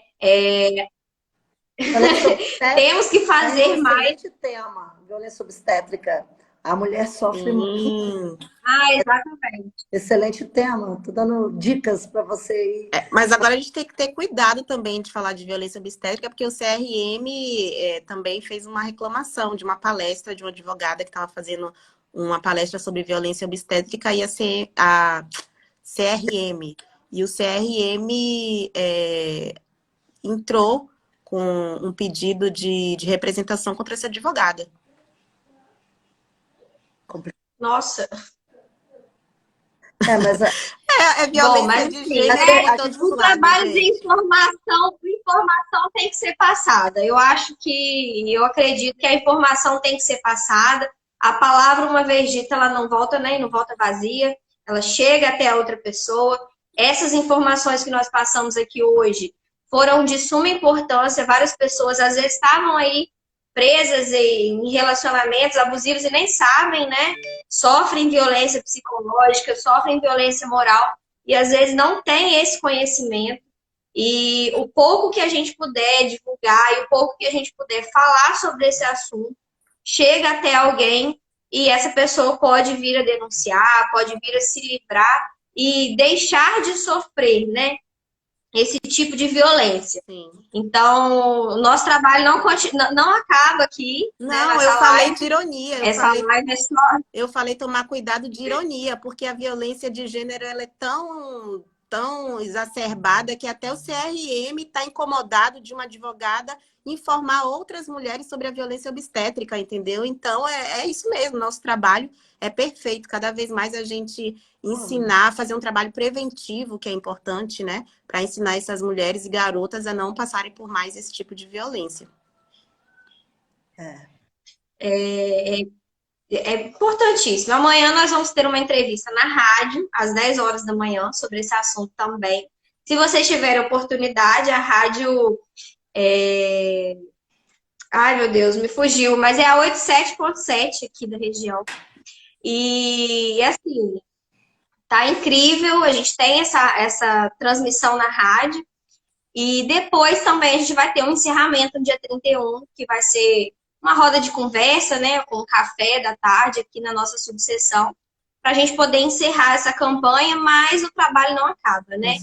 Temos que fazer mais. Excelente tema, violência obstétrica. A mulher sofre muito. Exatamente. Excelente tema. Estou dando dicas para você aí. Mas agora a gente tem que ter cuidado também de falar de violência obstétrica, porque o CRM também fez uma reclamação de uma palestra de uma advogada que estava fazendo uma palestra sobre violência obstétrica, ia ser a CRM. E o CRM entrou com um pedido de representação contra essa advogada. Nossa. Mas É Bom, violência mas de assim, gênero né? em todos os O lados, trabalho de gente. informação tem que ser passada. Eu acredito que a informação tem que ser passada. A palavra, uma vez dita, ela não volta, né? Não volta vazia. Ela chega até a outra pessoa. Essas informações que nós passamos aqui hoje foram de suma importância. Várias pessoas, às vezes, estavam aí presas em relacionamentos abusivos e nem sabem, né? Sofrem violência psicológica, sofrem violência moral e às vezes não tem esse conhecimento. E o pouco que a gente puder divulgar e o pouco que a gente puder falar sobre esse assunto, chega até alguém e essa pessoa pode vir a denunciar, pode vir a se livrar e deixar de sofrer, né? Esse tipo de violência. Sim. Então, o nosso trabalho não acaba aqui, né, Não, eu nessa falei live. de ironia. Essa live é só. Eu falei tomar cuidado de ironia, porque a violência de gênero ela é tão exacerbada que até o CRM está incomodado de uma advogada informar outras mulheres sobre a violência obstétrica, entendeu? Então, é isso mesmo, nosso trabalho é perfeito. Cada vez mais a gente ensinar, fazer um trabalho preventivo, que é importante, né? Para ensinar essas mulheres e garotas a não passarem por mais esse tipo de violência. É importantíssimo. Amanhã nós vamos ter uma entrevista na rádio, às 10 horas da manhã, sobre esse assunto também. Se vocês tiverem oportunidade, a rádio. Ai, meu Deus, me fugiu, mas é a 87.7 aqui da região. E assim, tá incrível. A gente tem essa transmissão na rádio. E depois também a gente vai ter um encerramento no dia 31, que vai ser uma roda de conversa, né, com um café da tarde aqui na nossa subseção, para a gente poder encerrar essa campanha, mas o trabalho não acaba, né?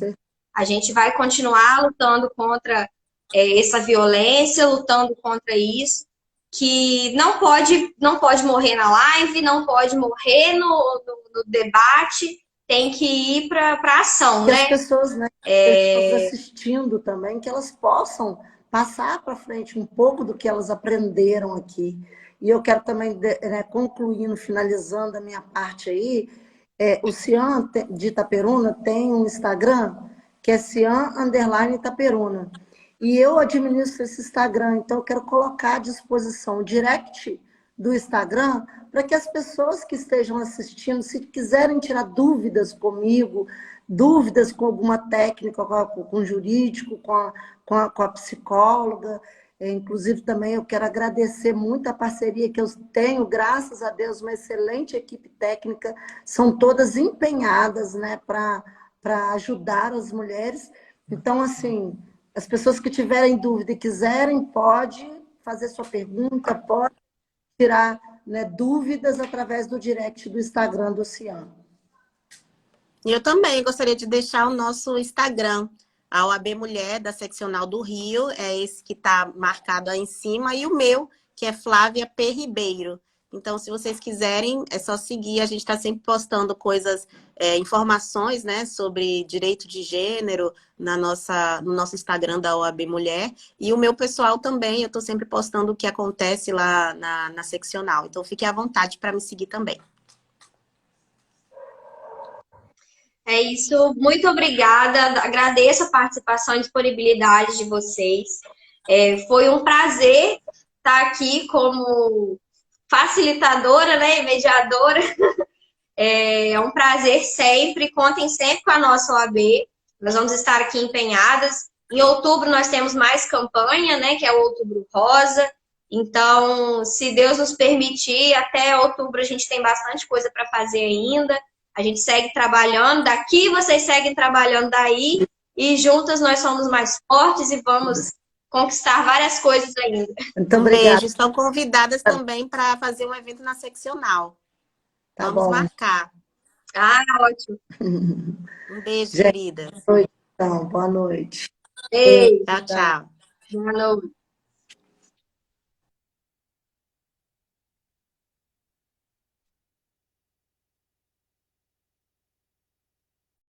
A gente vai continuar lutando contra essa violência, lutando contra isso, que não pode morrer na live, não pode morrer no debate, tem que ir para a ação, que né? as pessoas, né, pessoas assistindo também, que elas possam passar para frente um pouco do que elas aprenderam aqui. E eu quero também, né, concluindo, finalizando a minha parte aí, o Cian de Itaperuna tem um Instagram que é Cian_Itaperuna. E eu administro esse Instagram, então eu quero colocar à disposição o direct do Instagram para que as pessoas que estejam assistindo, se quiserem tirar dúvidas comigo, dúvidas com alguma técnica, com o jurídico, com a psicóloga. Inclusive, também eu quero agradecer muito a parceria que eu tenho, graças a Deus, uma excelente equipe técnica. São todas empenhadas, né, para ajudar as mulheres. Então, assim, as pessoas que tiverem dúvida e quiserem, pode fazer sua pergunta, pode tirar, né, dúvidas através do direct do Instagram do Cian. E eu também gostaria de deixar o nosso Instagram, a OAB Mulher da Seccional do Rio, é esse que está marcado aí em cima, e o meu, que é Flávia P. Ribeiro. Então, se vocês quiserem, é só seguir. A gente está sempre postando coisas, informações, né, sobre direito de gênero no nosso Instagram da OAB Mulher. E o meu pessoal também, eu estou sempre postando o que acontece lá na seccional. Então, fique à vontade para me seguir também. É isso, muito obrigada. Agradeço a participação e disponibilidade de vocês. Foi um prazer estar aqui como facilitadora, né, e mediadora. É um prazer sempre. Contem sempre com a nossa OAB. Nós vamos estar aqui empenhadas. Em outubro nós temos mais campanha, né, que é o Outubro Rosa. Então, se Deus nos permitir, até outubro a gente tem bastante coisa para fazer ainda. A gente segue trabalhando, daqui vocês seguem trabalhando daí, e juntas nós somos mais fortes e vamos conquistar várias coisas ainda. Muito Um obrigada. beijo. Estão convidadas também para fazer um evento na seccional. Tá Vamos bom. marcar. Ah, ótimo. Um beijo, Gente, querida. então, boa noite. Beijo. Tchau, tchau. Boa noite.